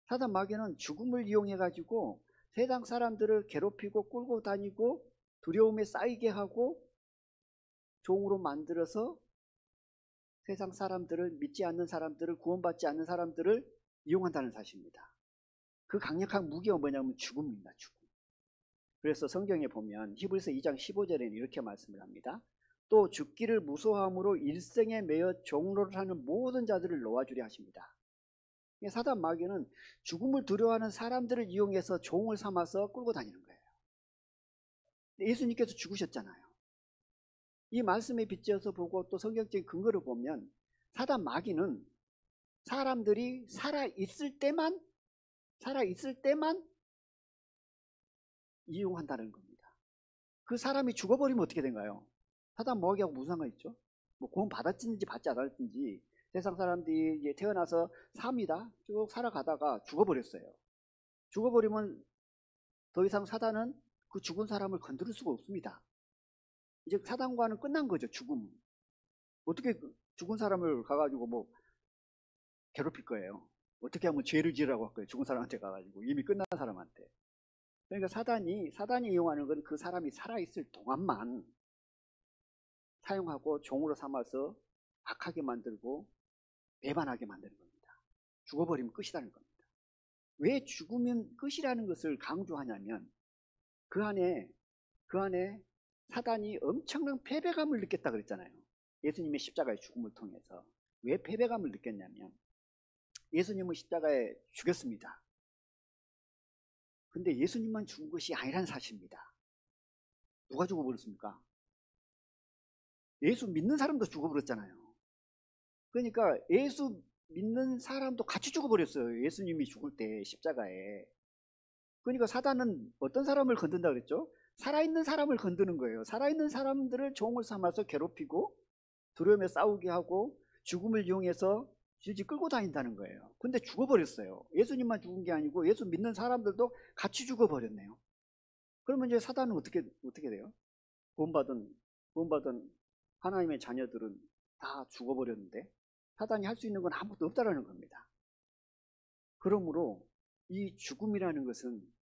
사단 마귀는 죽음을 이용해 가지고 세상 사람들을 괴롭히고 끌고 다니고 두려움에 쌓이게 하고 종으로 만들어서 세상 사람들을 믿지 않는 사람들을 구원받지 않는 사람들을 이용한다는 사실입니다. 그 강력한 무기가 뭐냐면 죽음입니다. 죽음. 그래서 성경에 보면 히브리서 2장 15절에는 이렇게 말씀을 합니다. 또 죽기를 무서워함으로 일생에 매여 종로를 하는 모든 자들을 놓아주려 하십니다. 사단 마귀는 죽음을 두려워하는 사람들을 이용해서 종을 삼아서 끌고 다니는 거예요. 예수님께서 죽으셨잖아요. 이 말씀에 빗대어서 보고 또 성경적인 근거를 보면 사단 마귀는 사람들이 살아있을 때만 이용한다는 겁니다. 그 사람이 죽어버리면 어떻게 된가요? 사단 마귀하고 무슨 상관 있죠? 뭐 구원 받았든지 받지 않았든지 세상 사람들이 이제 태어나서 삽니다. 쭉 살아가다가 죽어버렸어요. 죽어버리면 더 이상 사단은 그 죽은 사람을 건드릴 수가 없습니다. 이제 사단과는 끝난 거죠. 죽음. 어떻게 죽은 사람을 가가지고 뭐 괴롭힐 거예요. 어떻게 하면 죄를 지으라고 할 거예요. 죽은 사람한테 가가지고 이미 끝난 사람한테. 그러니까 사단이 이용하는 건 그 사람이 살아있을 동안만 사용하고 종으로 삼아서 악하게 만들고 배반하게 만드는 겁니다. 죽어버리면 끝이라는 겁니다. 왜 죽으면 끝이라는 것을 강조하냐면 그 안에 사단이 엄청난 패배감을 느꼈다 그랬잖아요. 예수님의 십자가의 죽음을 통해서. 왜 패배감을 느꼈냐면 예수님은 십자가에 죽였습니다. 근데 예수님만 죽은 것이 아니라는 사실입니다. 누가 죽어버렸습니까? 예수 믿는 사람도 죽어버렸잖아요. 그러니까 예수 믿는 사람도 같이 죽어버렸어요. 예수님이 죽을 때 십자가에. 그러니까 사단은 어떤 사람을 건든다 그랬죠? 살아있는 사람을 건드는 거예요. 살아있는 사람들을 종을 삼아서 괴롭히고 두려움에 싸우게 하고 죽음을 이용해서 질질 끌고 다닌다는 거예요. 근데 죽어버렸어요. 예수님만 죽은 게 아니고 예수 믿는 사람들도 같이 죽어버렸네요. 그러면 이제 사단은 어떻게 돼요? 구원받은 하나님의 자녀들은 다 죽어버렸는데 사단이 할 수 있는 건 아무것도 없다라는 겁니다. 그러므로 이 죽음이라는 것은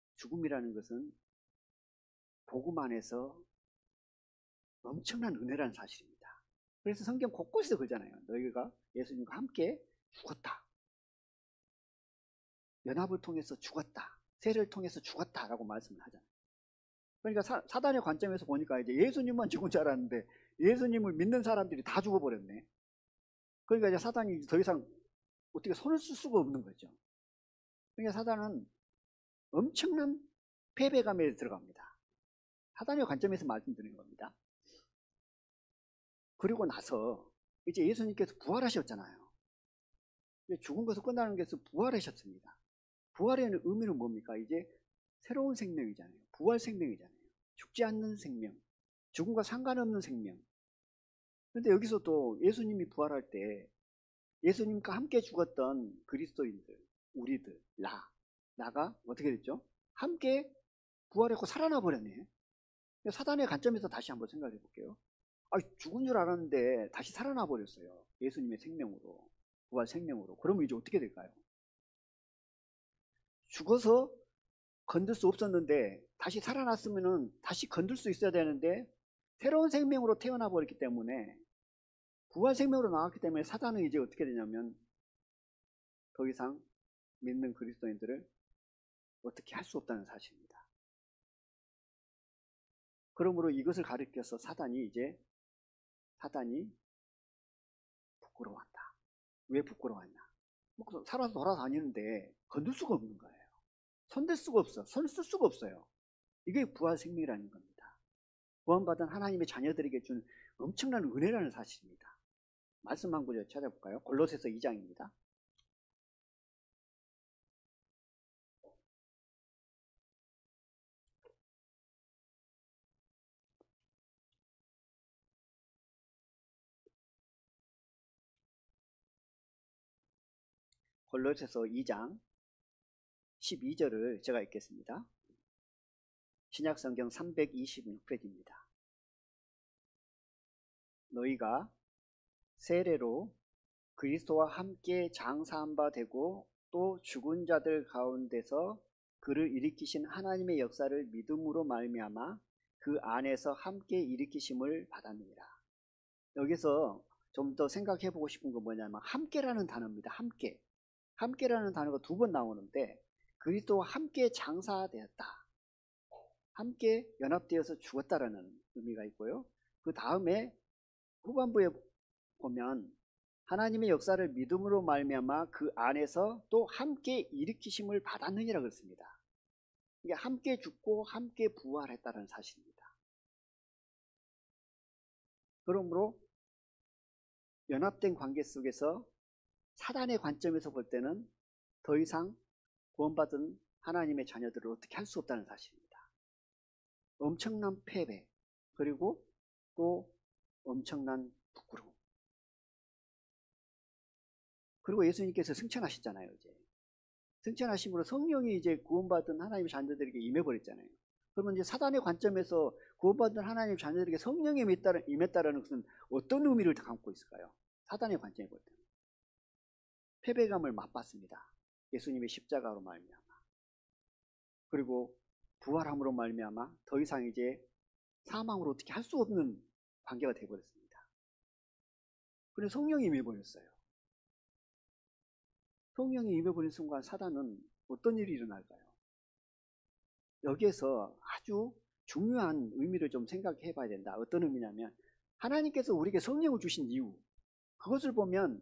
복음 안에서 엄청난 은혜라는 사실입니다. 그래서 성경 곳곳에서 그러잖아요. 너희가 예수님과 함께 죽었다. 연합을 통해서 죽었다. 세례를 통해서 죽었다라고 말씀을 하잖아요. 그러니까 사단의 관점에서 보니까 이제 예수님만 죽은 줄 알았는데 예수님을 믿는 사람들이 다 죽어버렸네. 그러니까 이제 사단이 더 이상 어떻게 손을 쓸 수가 없는 거죠. 그러니까 사단은 엄청난 패배감에 들어갑니다. 사단의 관점에서 말씀드리는 겁니다. 그리고 나서 이제 예수님께서 부활하셨잖아요. 죽은 것은 끝나는 것은 부활하셨습니다. 부활의 의미는 뭡니까? 이제 새로운 생명이잖아요. 부활 생명이잖아요. 죽지 않는 생명, 죽음과 상관없는 생명. 그런데 여기서 또 예수님이 부활할 때 예수님과 함께 죽었던 그리스도인들, 우리들, 나가 어떻게 됐죠? 함께 부활했고 살아나 버렸네. 사단의 관점에서 다시 한번 생각해 볼게요. 죽은 줄 알았는데 다시 살아나 버렸어요. 예수님의 생명으로, 부활 생명으로. 그러면 이제 어떻게 될까요? 죽어서 건들 수 없었는데 다시 살아났으면 다시 건들 수 있어야 되는데 새로운 생명으로 태어나 버렸기 때문에 부활 생명으로 나왔기 때문에 사단은 이제 어떻게 되냐면 더 이상 믿는 그리스도인들을 어떻게 할 수 없다는 사실입니다. 그러므로 이것을 가리켜서 사단이 부끄러워한다. 왜 부끄러워하냐? 살아서 돌아다니는데 건들 수가 없는 거예요. 손댈 수가 없어. 손 쓸 수가 없어요. 이게 부활 생명이라는 겁니다. 구원받은 하나님의 자녀들에게 준 엄청난 은혜라는 사실입니다. 말씀 한 구절 찾아볼까요? 골로새서 2장입니다. 골로새서 2장 12절을 제가 읽겠습니다. 신약성경 326페이지입니다. 너희가 세례로 그리스도와 함께 장사한 바 되고 또 죽은 자들 가운데서 그를 일으키신 하나님의 역사를 믿음으로 말미암아 그 안에서 함께 일으키심을 받았느니라. 여기서 좀 더 생각해 보고 싶은 건 뭐냐면 함께라는 단어입니다. 함께라는 단어가 두 번 나오는데 그리스도와 함께 장사되었다. 함께 연합되어서 죽었다라는 의미가 있고요. 그 다음에 후반부에 보면 하나님의 역사를 믿음으로 말미암아 그 안에서 또 함께 일으키심을 받았느니라 그랬습니다. 이게 함께 죽고 함께 부활했다는 사실입니다. 그러므로 연합된 관계 속에서 사단의 관점에서 볼 때는 더 이상 구원받은 하나님의 자녀들을 어떻게 할 수 없다는 사실입니다. 엄청난 패배, 그리고 또 엄청난 부끄러움. 그리고 예수님께서 승천하셨잖아요. 이제 승천하심으로 성령이 이제 구원받은 하나님의 자녀들에게 임해버렸잖아요. 그러면 이제 사단의 관점에서 구원받은 하나님의 자녀들에게 성령이 임했다라는 것은 어떤 의미를 담고 있을까요? 사단의 관점에 볼 때는 패배감을 맛봤습니다. 예수님의 십자가로 말미암아. 그리고 부활함으로 말미암아 더 이상 이제 사망으로 어떻게 할 수 없는 관계가 되어버렸습니다. 그래서 성령이 임해버렸어요. 성령이 임해버린 순간 사단은 어떤 일이 일어날까요? 여기에서 아주 중요한 의미를 좀 생각해 봐야 된다. 어떤 의미냐면 하나님께서 우리에게 성령을 주신 이유, 그것을 보면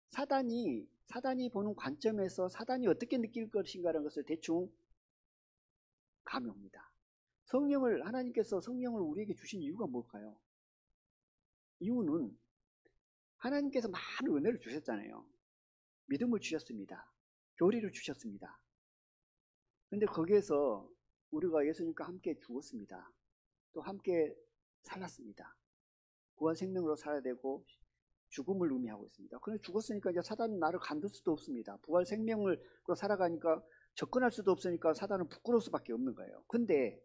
사단이 보는 관점에서 사단이 어떻게 느낄 것인가라는 것을 대충 감이 옵니다. 하나님께서 성령을 우리에게 주신 이유가 뭘까요? 이유는 하나님께서 많은 은혜를 주셨잖아요. 믿음을 주셨습니다. 교리를 주셨습니다. 그런데 거기에서 우리가 예수님과 함께 죽었습니다. 또 함께 살았습니다. 구원 생명으로 살아야 되고 죽음을 의미하고 있습니다. 그런데 죽었으니까 이제 사단은 나를 간들 수도 없습니다. 부활 생명을 살아가니까 접근할 수도 없으니까 사단은 부끄러울 수밖에 없는 거예요. 근데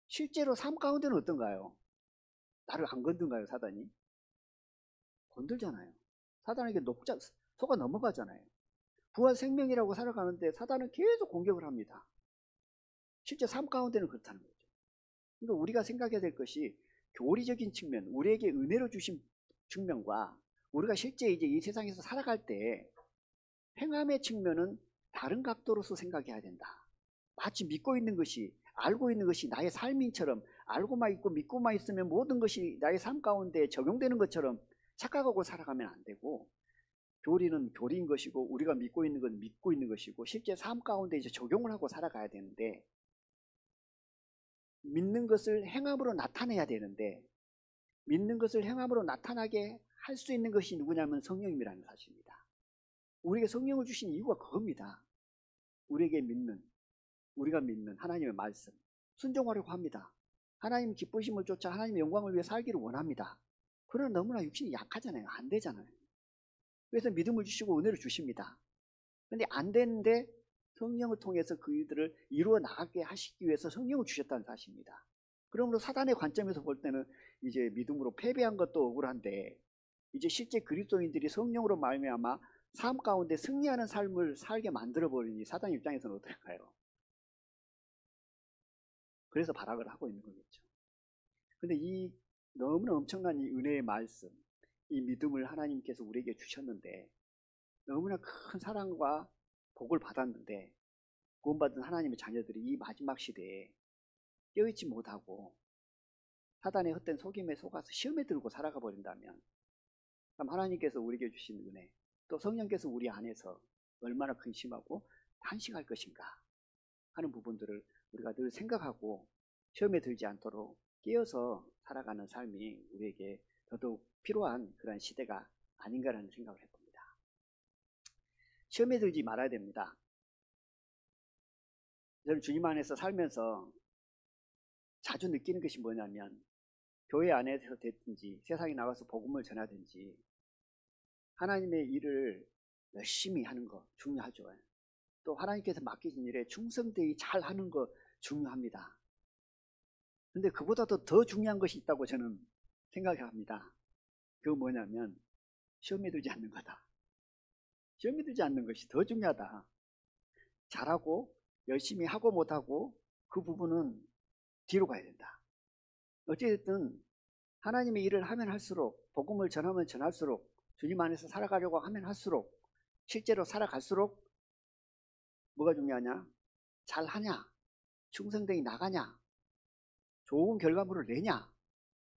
실제로 삶 가운데는 어떤가요? 나를 안 건든가요, 사단이? 건들잖아요. 사단에게 속아 넘어가잖아요. 부활 생명이라고 살아가는데 사단은 계속 공격을 합니다. 실제 삶 가운데는 그렇다는 거죠. 그러니까 우리가 생각해야 될 것이 교리적인 측면, 우리에게 은혜로 주신 측면과 우리가 실제 이제 이 세상에서 살아갈 때 행함의 측면은 다른 각도로서 생각해야 된다. 마치 믿고 있는 것이, 알고 있는 것이 나의 삶인처럼, 알고만 있고 믿고만 있으면 모든 것이 나의 삶 가운데 적용되는 것처럼 착각하고 살아가면 안 되고, 교리는 교리인 것이고 우리가 믿고 있는 건 믿고 있는 것이고 실제 삶 가운데 이제 적용을 하고 살아가야 되는데, 믿는 것을 행함으로 나타내야 되는데, 믿는 것을 행함으로 나타나게 할 수 있는 것이 누구냐면 성령님이라는 사실입니다. 우리에게 성령을 주신 이유가 그겁니다. 우리가 믿는 하나님의 말씀, 순종하려고 합니다. 하나님 기쁘심을 쫓아 하나님의 영광을 위해 살기를 원합니다. 그러나 너무나 육신이 약하잖아요. 안 되잖아요. 그래서 믿음을 주시고 은혜를 주십니다. 그런데 안 되는데 성령을 통해서 그들을 이루어 나가게 하시기 위해서 성령을 주셨다는 사실입니다. 그러므로 사단의 관점에서 볼 때는 이제 믿음으로 패배한 것도 억울한데, 이제 실제 그리스도인들이 성령으로 말미암아 삶 가운데 승리하는 삶을 살게 만들어버리니 사단 입장에서는 어떨까요? 그래서 발악을 하고 있는 거겠죠. 근데 이 너무나 엄청난 이 은혜의 말씀, 이 믿음을 하나님께서 우리에게 주셨는데, 너무나 큰 사랑과 복을 받았는데, 구원받은 하나님의 자녀들이 이 마지막 시대에 깨어있지 못하고 사단의 헛된 속임에 속아서 시험에 들고 살아가 버린다면, 그럼 하나님께서 우리에게 주신 은혜, 또 성령께서 우리 안에서 얼마나 근심하고 탄식할 것인가 하는 부분들을 우리가 늘 생각하고 시험에 들지 않도록 깨어서 살아가는 삶이 우리에게 더더욱 필요한 그런 시대가 아닌가라는 생각을 해봅니다. 시험에 들지 말아야 됩니다. 저는 주님 안에서 살면서 자주 느끼는 것이 뭐냐면, 교회 안에서 됐든지 세상에 나가서 복음을 전하든지 하나님의 일을 열심히 하는 거 중요하죠. 또 하나님께서 맡기신 일에 충성되이 잘 하는 거 중요합니다. 근데 그보다도 더 중요한 것이 있다고 저는 생각합니다. 그거 뭐냐면 시험에 들지 않는 거다. 시험에 들지 않는 것이 더 중요하다. 잘하고 열심히 하고 못하고 그 부분은 뒤로 가야 된다. 어찌됐든 하나님의 일을 하면 할수록, 복음을 전하면 전할수록, 주님 안에서 살아가려고 하면 할수록, 실제로 살아갈수록 뭐가 중요하냐? 잘하냐? 충성되게 나가냐? 좋은 결과물을 내냐?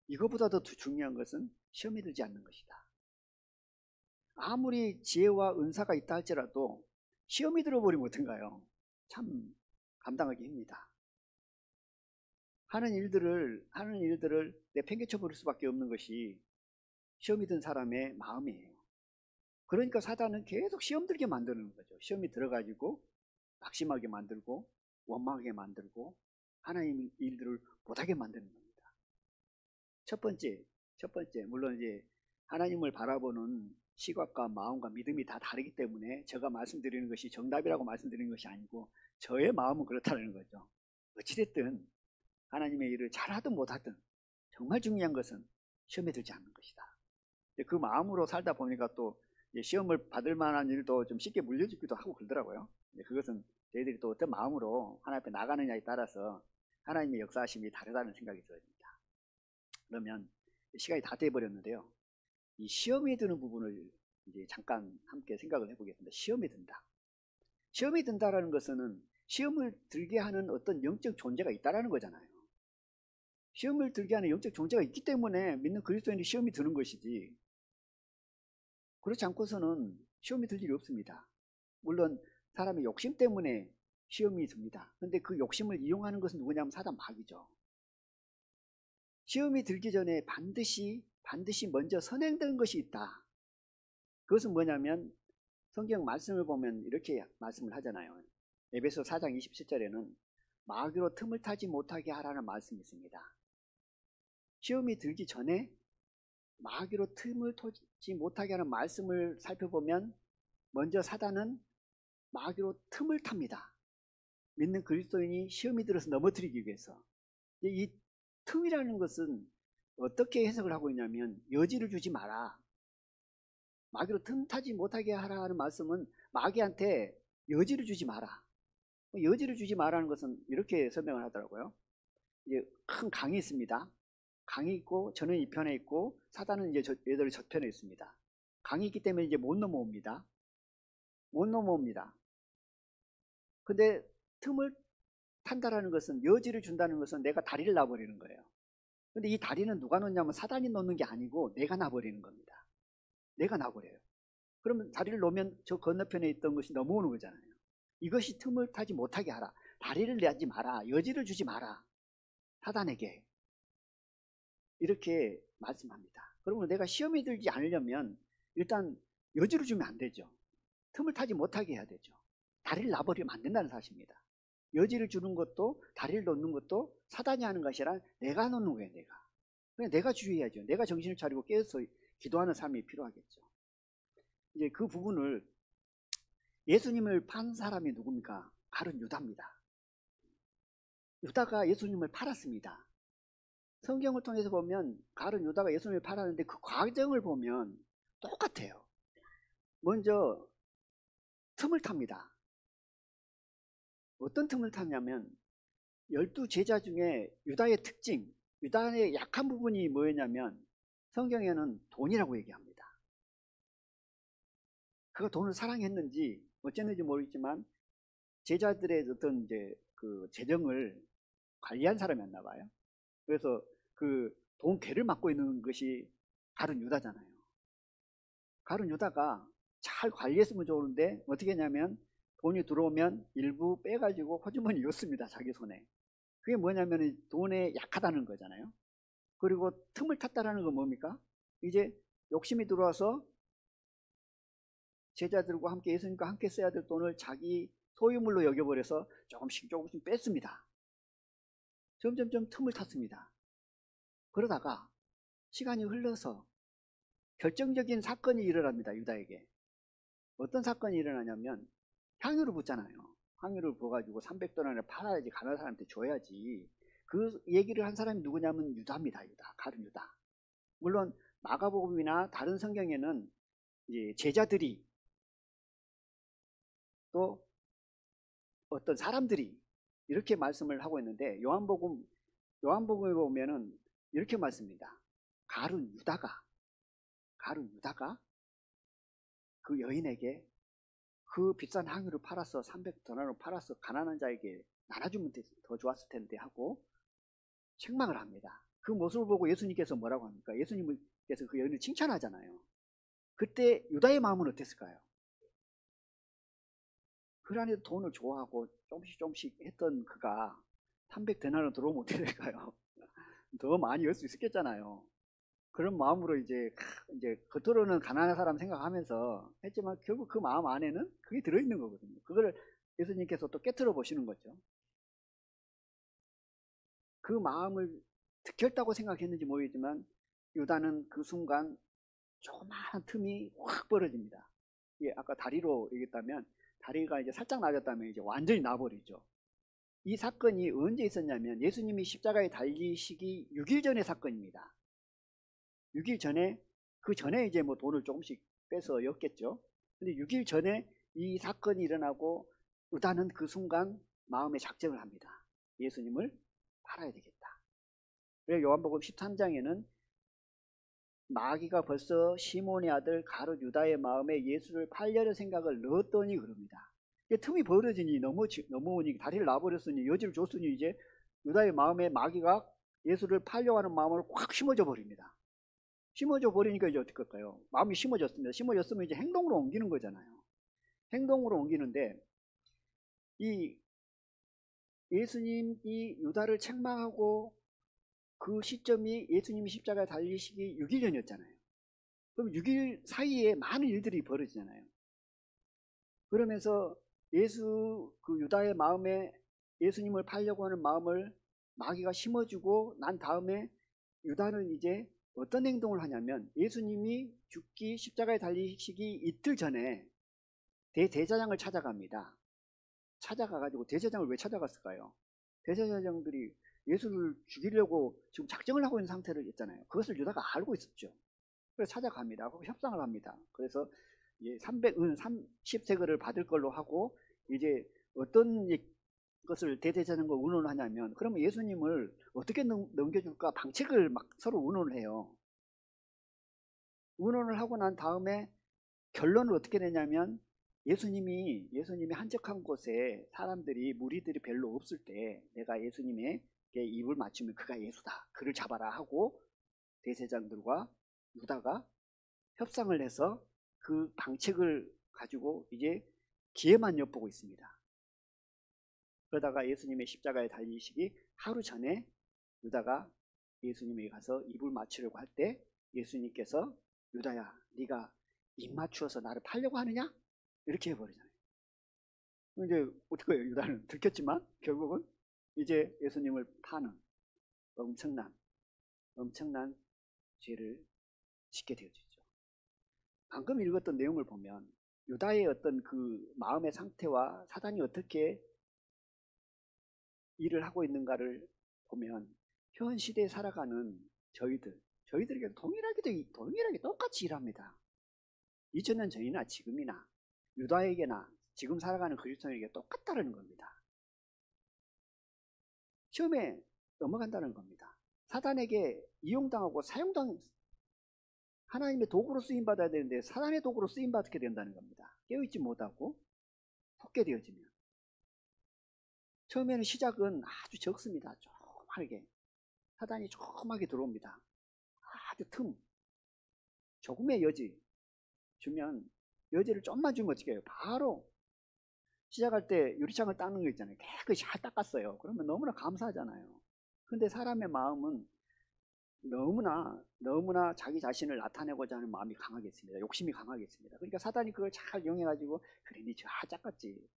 이거보다도 더 중요한 것은 시험에 들지 않는 것이다. 아무리 지혜와 은사가 있다 할지라도 시험이 들어버리면 어떤가요? 참 감당하기 힘들다. 하는 일들을 내팽개쳐 버릴 수밖에 없는 것이 시험이 든 사람의 마음이에요. 그러니까 사단은 계속 시험 들게 만드는 거죠. 시험이 들어가지고 낙심하게 만들고 원망하게 만들고 하나님 일들을 못하게 만드는 겁니다. 첫 번째, 물론 이제 하나님을 바라보는 시각과 마음과 믿음이 다 다르기 때문에 제가 말씀드리는 것이 정답이라고 말씀드리는 것이 아니고 저의 마음은 그렇다는 거죠. 어찌됐든 하나님의 일을 잘하든 못하든 정말 중요한 것은 시험에 들지 않는 것이다. 그 마음으로 살다 보니까 또 시험을 받을 만한 일도 좀 쉽게 물려주기도 하고 그러더라고요. 그것은 저희들이 또 어떤 마음으로 하나님 앞에 나가느냐에 따라서 하나님의 역사하심이 다르다는 생각이 듭니다. 그러면 시간이 다 돼버렸는데요. 이 시험에 드는 부분을 이제 잠깐 함께 생각을 해보겠습니다. 시험에 든다. 시험에 든다라는 것은 시험을 들게 하는 어떤 영적 존재가 있다라는 거잖아요. 시험을 들게 하는 영적 존재가 있기 때문에 믿는 그리스도인이 시험이 드는 것이지, 그렇지 않고서는 시험이 들 일이 없습니다. 물론 사람의 욕심 때문에 시험이 듭니다. 그런데 그 욕심을 이용하는 것은 누구냐면 사단 마귀죠. 시험이 들기 전에 반드시 먼저 선행되는 것이 있다. 그것은 뭐냐면 성경 말씀을 보면 이렇게 말씀을 하잖아요. 에베소 4장 27절에는 마귀로 틈을 타지 못하게 하라는 말씀이 있습니다. 시험이 들기 전에 마귀로 틈을 터지 못하게 하는 말씀을 살펴보면 먼저 사단은 마귀로 틈을 탑니다. 믿는 그리스도인이 시험이 들어서 넘어뜨리기 위해서. 이 틈이라는 것은 어떻게 해석을 하고 있냐면 여지를 주지 마라. 마귀로 틈 타지 못하게 하라 하는 말씀은 마귀한테 여지를 주지 마라. 여지를 주지 마라는 것은 이렇게 설명을 하더라고요. 이제 큰 강이 있습니다. 강이 있고 저는 이 편에 있고 사단은 이제 얘들이 저편에 있습니다. 강이 있기 때문에 이제 못 넘어옵니다. 못 넘어옵니다. 근데 틈을 탄다라는 것은 여지를 준다는 것은 내가 다리를 놔버리는 거예요. 근데 이 다리는 누가 놓냐면 사단이 놓는 게 아니고 내가 놔버리는 겁니다. 내가 놔버려요. 그러면 다리를 놓으면 저 건너편에 있던 것이 넘어오는 거잖아요. 이것이 틈을 타지 못하게 하라. 다리를 내지 마라. 여지를 주지 마라. 사단에게. 이렇게 말씀합니다. 그러면 내가 시험에 들지 않으려면 일단 여지를 주면 안 되죠. 틈을 타지 못하게 해야 되죠. 다리를 놔버리면 안 된다는 사실입니다. 여지를 주는 것도 다리를 놓는 것도 사단이 하는 것이 아니라 내가 놓는 거예요. 그냥 내가 주의해야죠. 내가 정신을 차리고 깨어서 기도하는 삶이 필요하겠죠. 이제 그 부분을 예수님을 판 사람이 누굽니까? 가룟 유다입니다. 유다가 예수님을 팔았습니다. 성경을 통해서 보면 가룟 유다가 예수님을 팔았는데 그 과정을 보면 똑같아요. 먼저 틈을 탑니다. 어떤 틈을 탔냐면 12제자 중에 유다의 특징, 유다의 약한 부분이 뭐였냐면 성경에는 돈이라고 얘기합니다. 그가 돈을 사랑했는지 어쨌는지 모르겠지만 제자들의 어떤 이제 그 재정을 관리한 사람이었나 봐요. 그래서 그 돈 괴를 맡고 있는 것이 가룟 유다잖아요. 가룟 유다가 잘 관리했으면 좋은데 어떻게 했냐면 돈이 들어오면 일부 빼가지고 호주머니 넣습니다. 자기 손에. 그게 뭐냐면 돈에 약하다는 거잖아요. 그리고 틈을 탔다라는 건 뭡니까? 이제 욕심이 들어와서 제자들과 함께 예수님과 함께 써야 될 돈을 자기 소유물로 여겨버려서 조금씩 뺐습니다. 점점점 틈을 탔습니다. 그러다가 시간이 흘러서 결정적인 사건이 일어납니다. 유다에게. 어떤 사건이 일어나냐면 향유를 붓잖아요. 향유를 부어가지고 300데나리를 팔아야지 가난한 사람한테 줘야지. 그 얘기를 한 사람이 누구냐면 유다입니다. 유다. 가룟 유다. 물론 마가복음이나 다른 성경에는 이제 제자들이 또 어떤 사람들이 이렇게 말씀을 하고 있는데 요한복음에 보면은 이렇게 말씀입니다. 가룟 유다가 그 여인에게 그 비싼 향유를 팔아서 300데나리를 팔아서 가난한 자에게 나눠주면 더 좋았을 텐데 하고 책망을 합니다. 그 모습을 보고 예수님께서 뭐라고 합니까? 예수님께서 그 여인을 칭찬하잖아요. 그때 유다의 마음은 어땠을까요? 그 안에서 돈을 좋아하고 조금씩 했던 그가 300데나리로 들어오면 어떻게 될까요? 더 많이 열 수 있었겠잖아요. 그런 마음으로 이제 겉으로는 가난한 사람 생각하면서 했지만 결국 그 마음 안에는 그게 들어있는 거거든요. 그걸 예수님께서 또 깨트려 보시는 거죠. 그 마음을 들켰다고 생각했는지 모르겠지만 유다는 그 순간 조그마한 틈이 확 벌어집니다. 예, 아까 다리로 얘기했다면 다리가 이제 살짝 나졌다면 이제 완전히 나버리죠. 이 사건이 언제 있었냐면 예수님이 십자가에 달리시기 6일 전의 사건입니다. 6일 전에 그 전에 이제 뭐 돈을 조금씩 빼서 였겠죠. 근데 6일 전에 이 사건이 일어나고 유다는 그 순간 마음에 작정을 합니다. 예수님을 팔아야 되겠다. 그래서 요한복음 13장에는 마귀가 벌써 시몬의 아들 가룟 유다의 마음에 예수를 팔려는 생각을 넣었더니 그럽니다. 틈이 벌어지니 넘어오니 다리를 놔버렸으니 여지를 줬으니 이제 유다의 마음에 마귀가 예수를 팔려고 하는 마음을 확 심어져 버립니다. 심어져 버리니까 이제 어떻게 할까요? 마음이 심어졌습니다. 심어졌으면 이제 행동으로 옮기는 거잖아요. 행동으로 옮기는데 이 예수님이 유다를 책망하고 그 시점이 예수님이 십자가에 달리시기 6일 전이었잖아요. 그럼 6일 사이에 많은 일들이 벌어지잖아요. 그러면서 그 유다의 마음에 예수님을 팔려고 하는 마음을 마귀가 심어주고 난 다음에 유다는 이제 어떤 행동을 하냐면 예수님이 죽기 십자가에 달리시기 이틀 전에 대제사장을 찾아갑니다. 찾아가가지고 대제사장을 왜 찾아갔을까요? 대제사장들이 예수를 죽이려고 지금 작정을 하고 있는 상태로 있잖아요. 그것을 유다가 알고 있었죠. 그래서 찾아갑니다. 협상을 합니다. 그래서 300은 30세겔을 받을 걸로 하고 이제 어떤 것을 대제사장과 의논을 하냐면 그러면 예수님을 어떻게 넘겨줄까 방책을 막 서로 의논을 해요. 의논을 하고 난 다음에 결론을 어떻게 내냐면 예수님이 한적한 곳에 사람들이 무리들이 별로 없을 때 내가 예수님에게 입을 맞추면 그가 예수다. 그를 잡아라 하고 대제사장들과 유다가 협상을 해서 그 방책을 가지고 이제 기회만 엿보고 있습니다. 그러다가 예수님의 십자가에 달리시기 하루 전에 유다가 예수님에게 가서 입을 맞추려고 할 때 예수님께서 유다야 네가 입 맞추어서 나를 팔려고 하느냐? 이렇게 해버리잖아요. 이제 어떻게 해요? 유다는 들켰지만 결국은 이제 예수님을 파는 엄청난 죄를 짓게 되어지죠. 방금 읽었던 내용을 보면 유다의 어떤 그 마음의 상태와 사단이 어떻게 일을 하고 있는가를 보면 현 시대에 살아가는 저희들에게 동일하게 똑같이 일합니다. 2000년 전이나 지금이나 유다에게나 지금 살아가는 그리스도인에게 똑같다는 겁니다. 시험에 넘어간다는 겁니다. 사단에게 이용당하고 하나님의 도구로 쓰임받아야 되는데 사단의 도구로 쓰임받게 된다는 겁니다. 깨어있지 못하고 속게 되어지면 처음에는 시작은 아주 적습니다. 조그맣게 사단이 조그맣게 들어옵니다. 아주 조금의 여지 주면 여지를 좀만 주면 어떻게 해요? 바로 시작할 때 유리창을 닦는 거 있잖아요. 깨끗이 잘 닦았어요. 그러면 너무나 감사하잖아요. 근데 사람의 마음은 너무나 자기 자신을 나타내고자 하는 마음이 강하겠습니다. 욕심이 강하겠습니다. 그러니까 사단이 그걸 잘 이용해가지고 그래 니 닦았지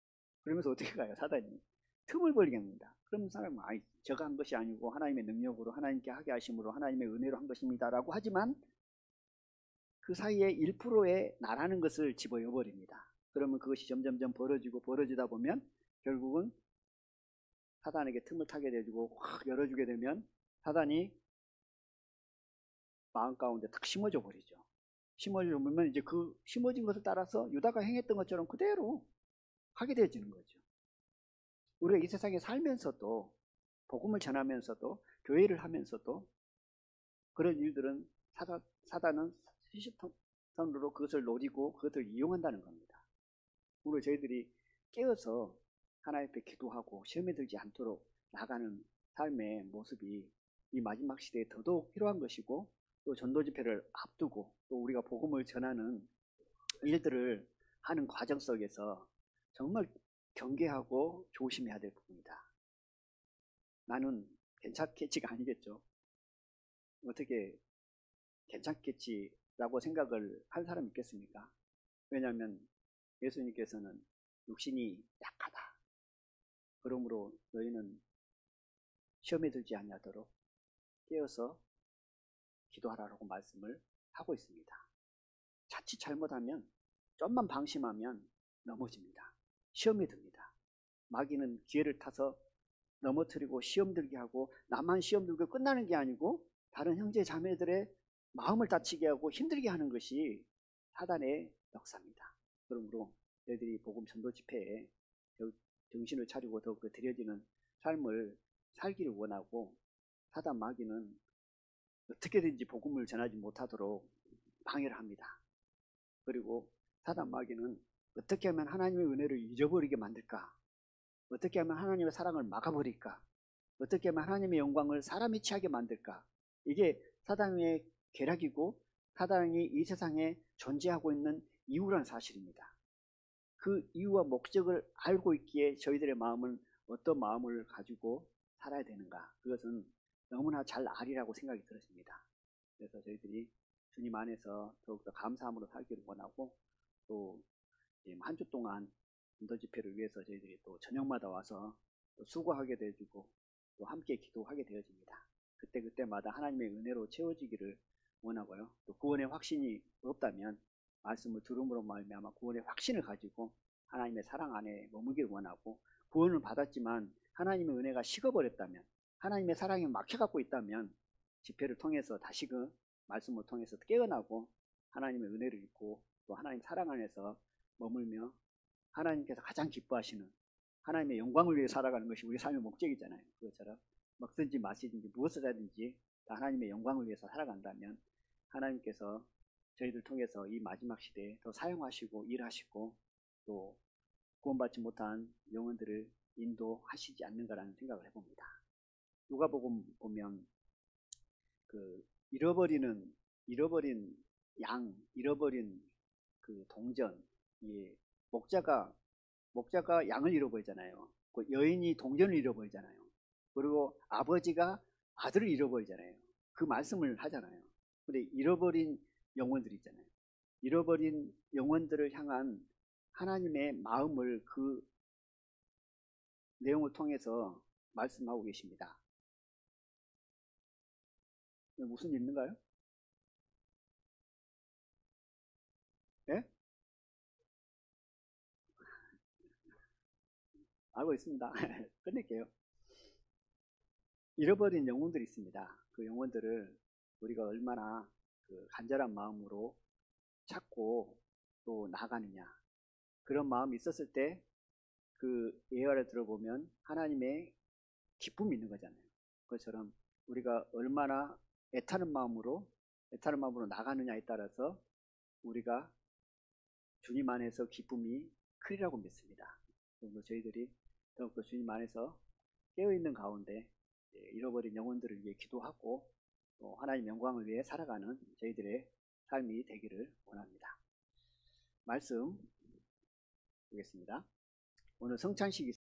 그러면서 어떻게 가요? 사단이 틈을 벌게 합니다. 그러면 사람은 제가 한 것이 아니고 하나님의 능력으로 하나님께 하게 하심으로 하나님의 은혜로 한 것입니다 라고 하지만 그 사이에 1%의 나라는 것을 집어넣어 버립니다. 그러면 그것이 점점점 벌어지다 보면 결국은 사단에게 틈을 타게 되고 확 열어주게 되면 사단이 마음 가운데 탁 심어져 버리죠. 심어져 보면 이제 그 심어진 것을 따라서 유다가 행했던 것처럼 그대로 하게 되어지는 거죠. 우리가 이 세상에 살면서도 복음을 전하면서도 교회를 하면서도 그런 일들은 사단은 시시선으로 그것을 노리고 그것을 이용한다는 겁니다. 오늘 저희들이 깨어서 하나님 앞에 기도하고 시험에 들지 않도록 나가는 삶의 모습이 이 마지막 시대에 더더욱 필요한 것이고 또 전도 집회를 앞두고 또 우리가 복음을 전하는 일들을 하는 과정 속에서 정말 경계하고 조심해야 될 부분이다. 나는 괜찮겠지가 아니겠죠. 어떻게 괜찮겠지라고 생각을 한 사람이 있겠습니까? 왜냐하면 예수님께서는 육신이 약하다. 그러므로 너희는 시험에 들지 아니하도록 깨어서 기도하라고 말씀을 하고 있습니다. 자칫 잘못하면 좀만 방심하면 넘어집니다. 시험에 듭니다. 마귀는 기회를 타서 넘어뜨리고 시험 들게 하고 나만 시험 들고 끝나는 게 아니고 다른 형제 자매들의 마음을 다치게 하고 힘들게 하는 것이 사단의 역사입니다. 그러므로 너희들이 복음 전도 집회에 정신을 차리고 더욱더 드려지는 삶을 살기를 원하고 사단 마귀는 어떻게든지 복음을 전하지 못하도록 방해를 합니다. 그리고 사단 마귀는 어떻게 하면 하나님의 은혜를 잊어버리게 만들까? 어떻게 하면 하나님의 사랑을 막아버릴까? 어떻게 하면 하나님의 영광을 사람이 취하게 만들까? 이게 사단의 계략이고 사단이 이 세상에 존재하고 있는 이유란 사실입니다. 그 이유와 목적을 알고 있기에 저희들의 마음은 어떤 마음을 가지고 살아야 되는가? 그것은 너무나 잘 아리라고 생각이 들었습니다. 그래서 저희들이 주님 안에서 더욱더 감사함으로 살기를 원하고 또 한 주 동안 전도 집회를 위해서 저희들이 또 저녁마다 와서 또 수고하게 되어지고 또 함께 기도하게 되어집니다. 그때마다 하나님의 은혜로 채워지기를 원하고요. 또 구원의 확신이 없다면 말씀을 들음으로 말미암아 구원의 확신을 가지고 하나님의 사랑 안에 머물기를 원하고, 구원을 받았지만 하나님의 은혜가 식어버렸다면, 하나님의 사랑이 막혀갖고 있다면 집회를 통해서 다시 그 말씀을 통해서 깨어나고 하나님의 은혜를 입고 또 하나님 사랑 안에서 머물며 하나님께서 가장 기뻐하시는 하나님의 영광을 위해 살아가는 것이 우리 삶의 목적이잖아요. 그것처럼 먹든지 마시든지 무엇을 하든지 다 하나님의 영광을 위해서 살아간다면 하나님께서 저희들 통해서 이 마지막 시대에 더 사용하시고 일하시고 또 구원받지 못한 영혼들을 인도하시지 않는가라는 생각을 해봅니다. 누가복음 보면 그 잃어버린 양, 잃어버린 그 동전, 이 목자가 양을 잃어버리잖아요. 그 여인이 동전을 잃어버리잖아요. 그리고 아버지가 아들을 잃어버리잖아요. 그 말씀을 하잖아요. 근데 잃어버린 영혼들 있잖아요. 잃어버린 영혼들을 향한 하나님의 마음을 그 내용을 통해서 말씀하고 계십니다. 무슨 일 있는가요? 예? 알고 있습니다. 끝낼게요. 잃어버린 영혼들이 있습니다. 그 영혼들을 우리가 얼마나 그 간절한 마음으로 찾고 또 나가느냐, 그런 마음이 있었을 때 그 예화를 들어보면 하나님의 기쁨이 있는 거잖아요. 그것처럼 우리가 얼마나 애타는 마음으로 나가느냐에 따라서 우리가 주님 안에서 기쁨이 크리라고 믿습니다. 그래서 저희들이 더욱더 주님 안에서 깨어있는 가운데 잃어버린 영혼들을 위해 기도하고 또 하나님 영광을 위해 살아가는 저희들의 삶이 되기를 원합니다. 말씀 보겠습니다. 오늘 성찬식이